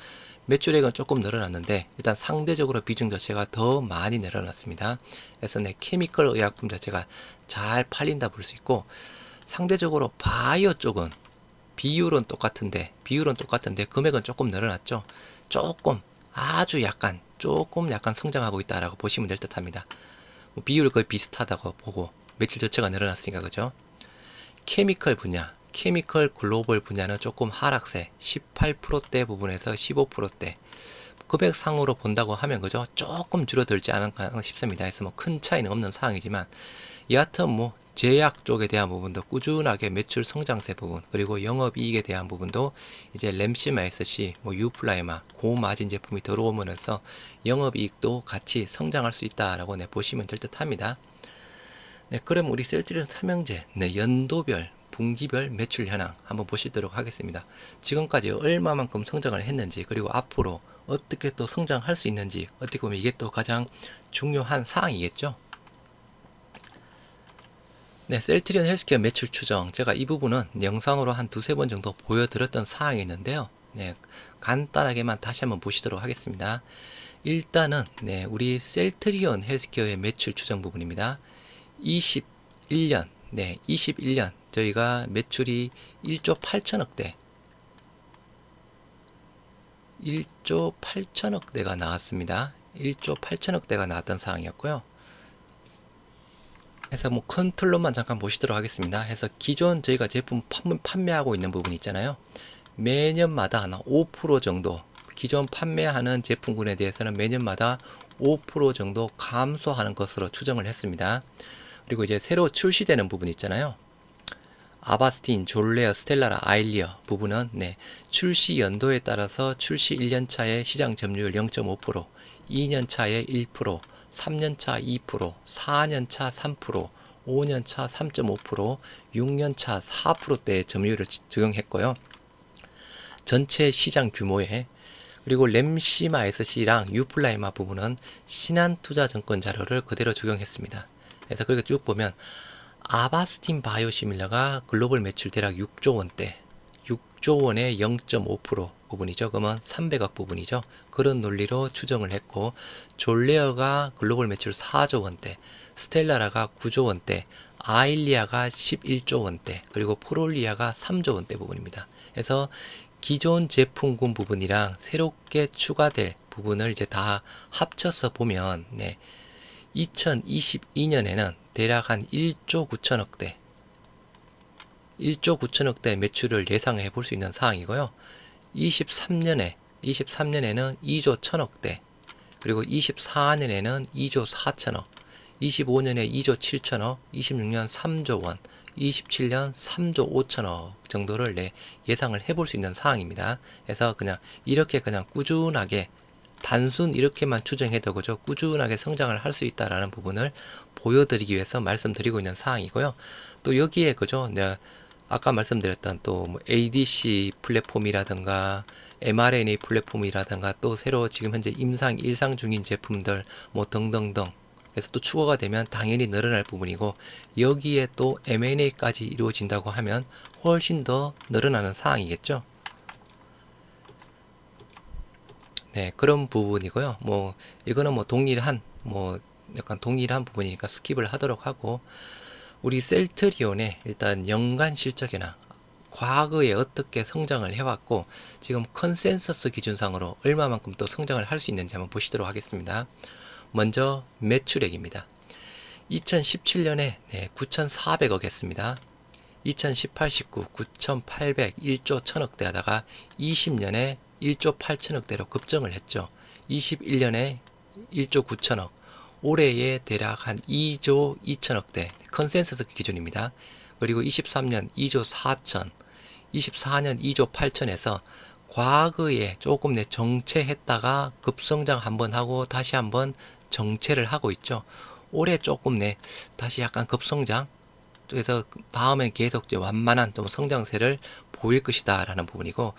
매출액은 조금 늘어났는데 일단 상대적으로 비중 자체가 더 많이 늘어났습니다. 그래서 네, 케미컬 의약품 자체가 잘 팔린다 볼 수 있고 상대적으로 바이오 쪽은 비율은 똑같은데 금액은 조금 늘어났죠. 조금 약간 성장하고 있다라고 보시면 될 듯합니다. 뭐 비율 거의 비슷하다고 보고 매출 자체가 늘어났으니까 그죠. 케미컬 글로벌 분야는 조금 하락세 18%대 부분에서 15%대 금액상으로 본다고 하면 그죠 조금 줄어들지 않을까 싶습니다. 그래서 뭐 큰 차이는 없는 상황이지만 여하튼 뭐 제약 쪽에 대한 부분도 꾸준하게 매출 성장세 부분 그리고 영업이익에 대한 부분도 이제 램시마 SC, 뭐 유플라이마 고마진 제품이 들어오면서 영업이익도 같이 성장할 수 있다라고 보시면 될 듯합니다. 네, 그럼 우리 셀트리온 삼형제 연도별 분기별 매출 현황 한번 보시도록 하겠습니다. 지금까지 얼마만큼 성장을 했는지 그리고 앞으로 어떻게 또 성장할 수 있는지 어떻게 보면 이게 또 가장 중요한 사항이겠죠. 네, 셀트리온 헬스케어 매출 추정 제가 이 부분은 영상으로 한 두세 번 정도 보여드렸던 사항이 있는데요. 네, 간단하게만 다시 한번 보시도록 하겠습니다. 일단은 우리 셀트리온 헬스케어의 매출 추정 부분입니다. 21년 저희가 매출이 1조 8천억대 1조 8천억대가 나왔습니다. 1조 8천억대가 나왔던 상황이었고요. 해서 뭐 컨트롤만 잠깐 보시도록 하겠습니다. 해서 기존 저희가 제품 판매하고 있는 부분 있잖아요. 매년마다 한 5% 정도 기존 판매하는 제품군에 대해서는 매년마다 5% 정도 감소하는 것으로 추정을 했습니다. 그리고 이제 새로 출시되는 부분 있잖아요. 아바스틴, 졸레어, 스텔라라, 아일리어 부분은 출시 연도에 따라서 출시 1년차의 시장 점유율 0.5%, 2년차에 1%, 3년차 2%, 4년차 3%, 5년차 3.5%, 6년차 4%대의 점유율을 적용했고요. 전체 시장 규모에 그리고 램시마 SC랑 유플라이마 부분은 신한투자증권 자료를 그대로 적용했습니다. 그래서 그렇게 쭉 보면 아바스틴 바이오시밀러가 글로벌 매출 대략 6조 원대 6조 원의 0.5% 부분이죠. 그러면 300억 부분이죠. 그런 논리로 추정을 했고 졸레어가 글로벌 매출 4조 원대 스텔라라가 9조 원대 아일리아가 11조 원대 그리고 프롤리아가 3조 원대 부분입니다. 그래서 기존 제품군 부분이랑 새롭게 추가될 부분을 이제 다 합쳐서 보면 2022년에는 대략 한 1조 9천억대 매출을 예상해 볼 수 있는 상황이고요. 23년에는 2조 1000억대 그리고 24년에는 2조 4천억 25년에 2조 7천억 26년 3조 원 27년 3조 5천억 정도를 예상을 해볼 수 있는 상황입니다. 그래서 이렇게 꾸준하게 단순 이렇게만 추정해도 그죠 꾸준하게 성장을 할 수 있다라는 부분을 보여드리기 위해서 말씀드리고 있는 사항이고요. 또 여기에 그죠 아까 말씀드렸던 또 뭐 ADC 플랫폼이라든가 mRNA 플랫폼이라든가 또 새로 지금 현재 일상 중인 제품들 뭐 등등등 그래서 또 추가가 되면 당연히 늘어날 부분이고 여기에 또 M&A까지 이루어진다고 하면 훨씬 더 늘어나는 상황이겠죠. 네, 그런 부분이고요. 뭐 이거는 뭐 동일한 뭐 약간 동일한 부분이니까 스킵을 하도록 하고, 우리 셀트리온의 일단 연간 실적이나 과거에 어떻게 성장을 해왔고 지금 컨센서스 기준상으로 얼마만큼 또 성장을 할 수 있는지 한번 보시도록 하겠습니다. 먼저 매출액입니다. 2017년에 9,400억 했습니다. 2018, 19, 9,800, 1조 1,000억대 하다가 20년에 1조 8천억대로 급증을 했죠. 21년에 1조 9천억, 올해에 대략 한 2조 2천억대 컨센서스 기준입니다. 그리고 23년 2조 4천, 24년 2조 8천에서 과거에 조금 정체했다가 급성장 한번 하고 다시 한번 정체를 하고 있죠. 올해 조금 다시 약간 급성장, 그래서 다음엔 계속 이제 완만한 좀 성장세를 보일 것이다 라는 부분이고,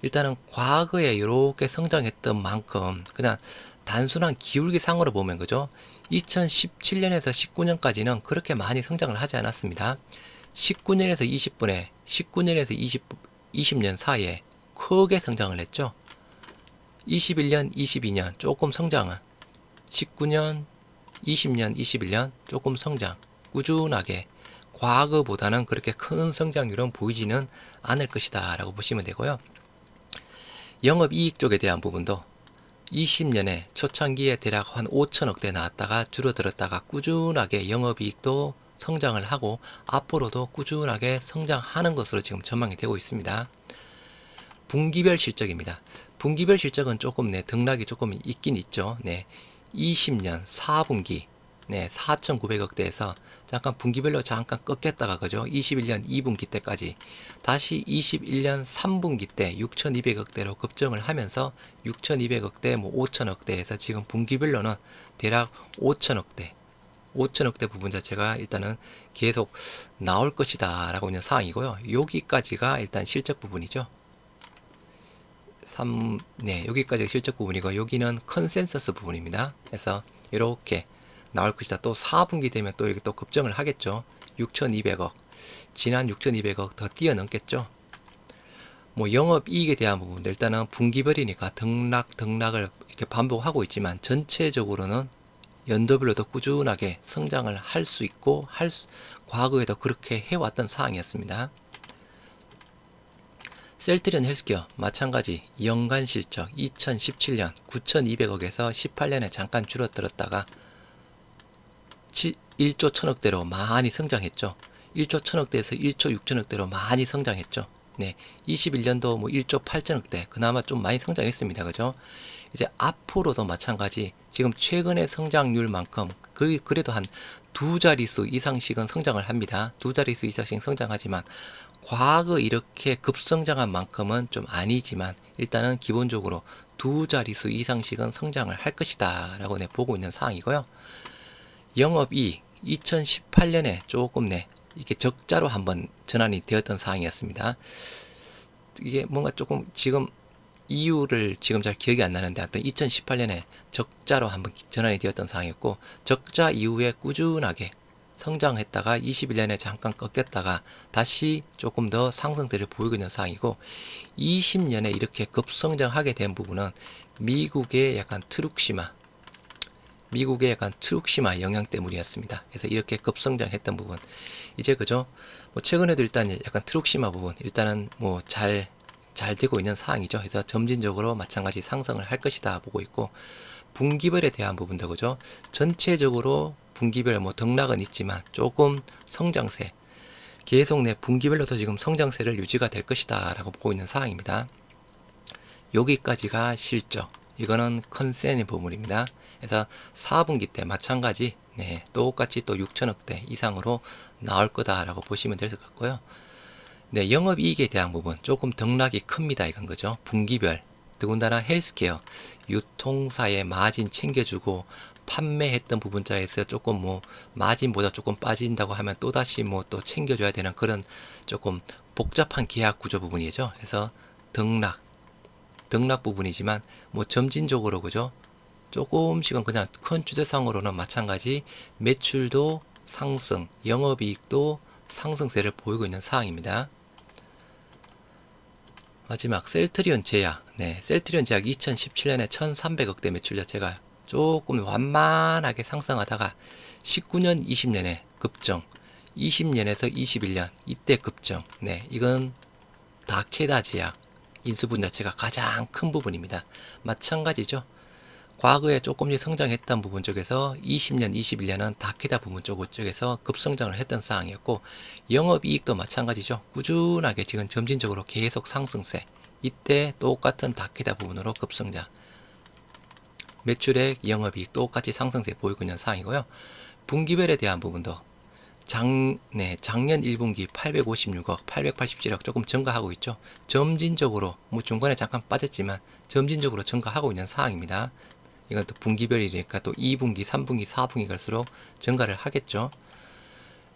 일단은 과거에 이렇게 성장했던 만큼 그냥 단순한 기울기상으로 보면 그죠, 2017년에서 19년까지는 그렇게 많이 성장을 하지 않았습니다. 19년에서 20분에 19년에서 20년 사이에 크게 성장을 했죠. 21년, 22년 조금 성장은, 19년, 20년, 21년 조금 성장, 꾸준하게 과거보다는 그렇게 큰 성장률은 보이지는 않을 것이다 라고 보시면 되고요. 영업이익 쪽에 대한 부분도 20년에 초창기에 대략 한 5천억대 나왔다가 줄어들었다가 꾸준하게 영업이익도 성장을 하고 앞으로도 꾸준하게 성장하는 것으로 지금 전망이 되고 있습니다. 분기별 실적입니다. 분기별 실적은 조금 등락이 조금 있긴 있죠. 20년 4분기 4,900억대에서 잠깐 분기별로 잠깐 꺾였다가 그죠? 21년 2분기 때까지 다시 21년 3분기 때 6,200억대로 급증을 하면서 6,200억대 뭐 5천억대에서 지금 분기별로는 대략 5천억대 부분 자체가 일단은 계속 나올 것이다 라고 있는 상황이고요. 여기까지가 일단 실적 부분이죠. 여기까지가 실적 부분이고, 여기는 컨센서스 부분입니다. 그래서 이렇게 나올 것이다. 또 4분기 되면 또 이게 또 급증을 하겠죠. 6,200억, 지난 6,200억 더 뛰어넘겠죠. 뭐 영업이익에 대한 부분도 일단은 분기별이니까 등락을 이렇게 반복하고 있지만 전체적으로는 연도별로도 꾸준하게 성장을 할 수 있고 과거에도 그렇게 해왔던 상황이었습니다. 셀트리온 헬스케어 마찬가지 연간 실적 2017년 9,200억에서 18년에 잠깐 줄어들었다가 1조 1천억대로 많이 성장했죠. 1조 1천억대에서 1조 6천억대로 많이 성장했죠. 21년도 뭐 1조 8천억대 그나마 좀 많이 성장했습니다. 그죠? 이제 앞으로도 마찬가지 지금 최근의 성장률만큼 그래도 한 두 자릿수 이상씩은 성장을 합니다. 두 자릿수 이상씩 성장하지만 과거 이렇게 급성장한 만큼은 좀 아니지만 일단은 기본적으로 두 자릿수 이상씩은 성장을 할 것이다 라고 보고 있는 상황이고요. 영업이익 2018년에 조금 이렇게 적자로 한번 전환이 되었던 상황이었습니다. 이게 뭔가 조금 지금 이유를 지금 잘 기억이 안 나는데 하여튼 2018년에 적자로 한번 전환이 되었던 상황이었고, 적자 이후에 꾸준하게 성장했다가 21년에 잠깐 꺾였다가 다시 조금 더 상승세를 보이고 있는 상황이고, 20년에 이렇게 급성장하게 된 부분은 미국의 약간 트룩시마 영향 때문이었습니다. 그래서 이렇게 급성장했던 부분, 이제 그죠? 뭐 최근에도 일단 약간 트룩시마 부분 일단은 뭐 잘 되고 있는 상황이죠. 그래서 점진적으로 마찬가지 상승을 할 것이다 보고 있고, 분기별에 대한 부분도 그죠? 전체적으로 분기별 뭐 등락은 있지만 조금 성장세, 계속 분기별로도 지금 성장세를 유지가 될 것이다 라고 보고 있는 상황입니다. 여기까지가 실적, 이거는 컨센의 부분입니다. 그래서 4분기 때 마찬가지 똑같이 또 6천억대 이상으로 나올 거다라고 보시면 될 것 같고요. 영업이익에 대한 부분 조금 등락이 큽니다. 이건 거죠. 분기별. 더군다나 헬스케어, 유통사의 마진 챙겨주고 판매했던 부분자에서 조금 뭐 마진보다 조금 빠진다고 하면 또다시 뭐 또 챙겨줘야 되는 그런 조금 복잡한 계약 구조 부분이죠. 그래서 등락 부분이지만 뭐 점진적으로 그죠? 조금씩은 그냥 큰 추세상으로는 마찬가지 매출도 상승, 영업이익도 상승세를 보이고 있는 상황입니다. 마지막 셀트리온 제약. 네, 셀트리온 제약 2017년에 1300억대 매출 자체가 조금 완만하게 상승하다가 19년, 20년에 급정, 20년에서 21년 이때 급정. 네, 이건 다케다 제약 인수분 자체가 가장 큰 부분입니다. 마찬가지죠. 과거에 조금씩 성장했던 부분 쪽에서 20년, 21년은 다케다 부분 쪽에서 급성장을 했던 상황이었고, 영업이익도 마찬가지죠. 꾸준하게 지금 점진적으로 계속 상승세. 이때 똑같은 다케다 부분으로 급성장. 매출액, 영업이익 똑같이 상승세 보이고 있는 상황이고요. 분기별에 대한 부분도 작년 1분기 856억, 887억 조금 증가하고 있죠. 점진적으로, 뭐 중간에 잠깐 빠졌지만 점진적으로 증가하고 있는 상황입니다. 이건 또 분기별이니까 또 2분기, 3분기, 4분기 갈수록 증가를 하겠죠.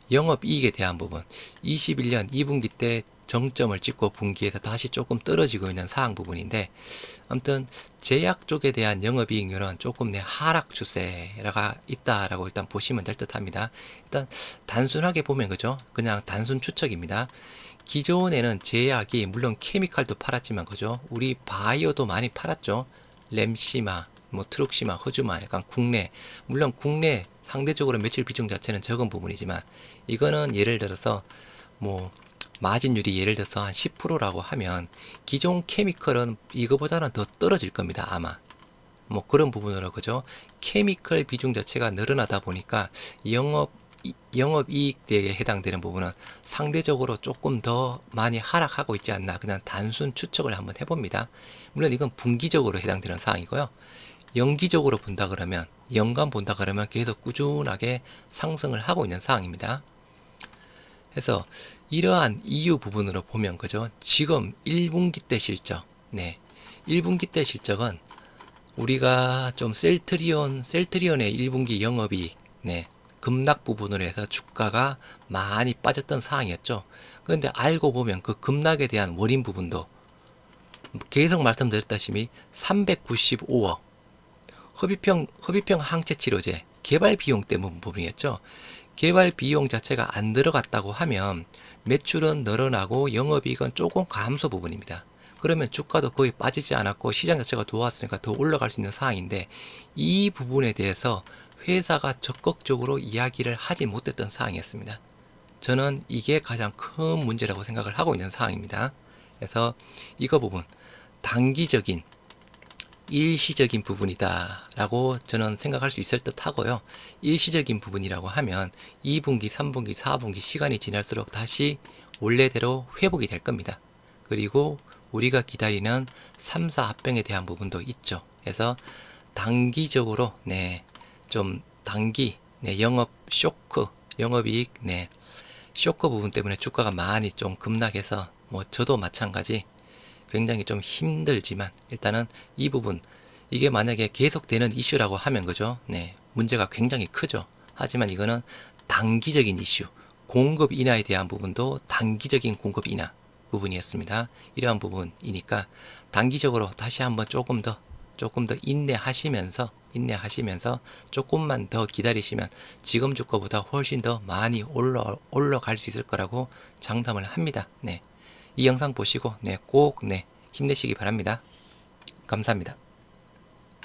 영업이익에 대한 부분, 21년 2분기 때 정점을 찍고 분기에서 다시 조금 떨어지고 있는 상황 부분인데, 아무튼 제약 쪽에 대한 영업이익률은 조금 하락 추세가 있다라고 일단 보시면 될 듯합니다. 일단 단순하게 보면 그죠? 그냥 단순 추측입니다. 기존에는 제약이 물론 케미칼도 팔았지만 그죠? 우리 바이오도 많이 팔았죠. 램시마, 뭐 트룩시마, 허주마, 약간 국내, 물론 국내 상대적으로 매출 비중 자체는 적은 부분이지만, 이거는 예를 들어서 뭐 마진율이 예를 들어서 한 10%라고 하면 기존 케미컬은 이거보다는 더 떨어질 겁니다. 아마 뭐 그런 부분으로 그죠. 케미컬 비중 자체가 늘어나다 보니까 영업이익대에 해당되는 부분은 상대적으로 조금 더 많이 하락하고 있지 않나, 그냥 단순 추측을 한번 해봅니다. 물론 이건 분기적으로 해당되는 사항이고요. 연기적으로 본다 그러면, 연간 본다 그러면 계속 꾸준하게 상승을 하고 있는 상황입니다. 그래서 이러한 이유 부분으로 보면 그죠. 지금 1분기 때 실적, 네, 1분기 때 실적은 우리가 좀 셀트리온의 1분기 영업이 네, 급락 부분으로 해서 주가가 많이 빠졌던 상황이었죠. 그런데 알고 보면 그 급락에 대한 원인 부분도 계속 말씀드렸다시피 395억 허비평 항체 치료제 개발 비용 때문 부분이었죠. 개발 비용 자체가 안 들어갔다고 하면 매출은 늘어나고 영업이익은 조금 감소 부분입니다. 그러면 주가도 거의 빠지지 않았고 시장 자체가 좋았으니까 더 올라갈 수 있는 상황인데, 이 부분에 대해서 회사가 적극적으로 이야기를 하지 못했던 상황이었습니다. 저는 이게 가장 큰 문제라고 생각을 하고 있는 상황입니다. 그래서 이거 부분 단기적인 일시적인 부분이다 라고 저는 생각할 수 있을 듯 하고요. 일시적인 부분이라고 하면 2분기, 3분기, 4분기 시간이 지날수록 다시 원래대로 회복이 될 겁니다. 그리고 우리가 기다리는 3사 합병에 대한 부분도 있죠. 그래서 단기적으로 좀 단기 영업 쇼크, 영업이익 쇼크 부분 때문에 주가가 많이 좀 급락해서, 뭐 저도 마찬가지 굉장히 좀 힘들지만 일단은 이 부분, 이게 만약에 계속되는 이슈라고 하면 그죠, 문제가 굉장히 크죠. 하지만 이거는 단기적인 이슈, 공급 인하에 대한 부분도 단기적인 공급 인하 부분이었습니다. 이러한 부분이니까 단기적으로 다시 한번 조금 더 인내하시면서 조금만 더 기다리시면 지금 주가보다 훨씬 더 많이 올라갈 수 있을 거라고 장담을 합니다. 이 영상 보시고 꼭 힘내시기 바랍니다. 감사합니다.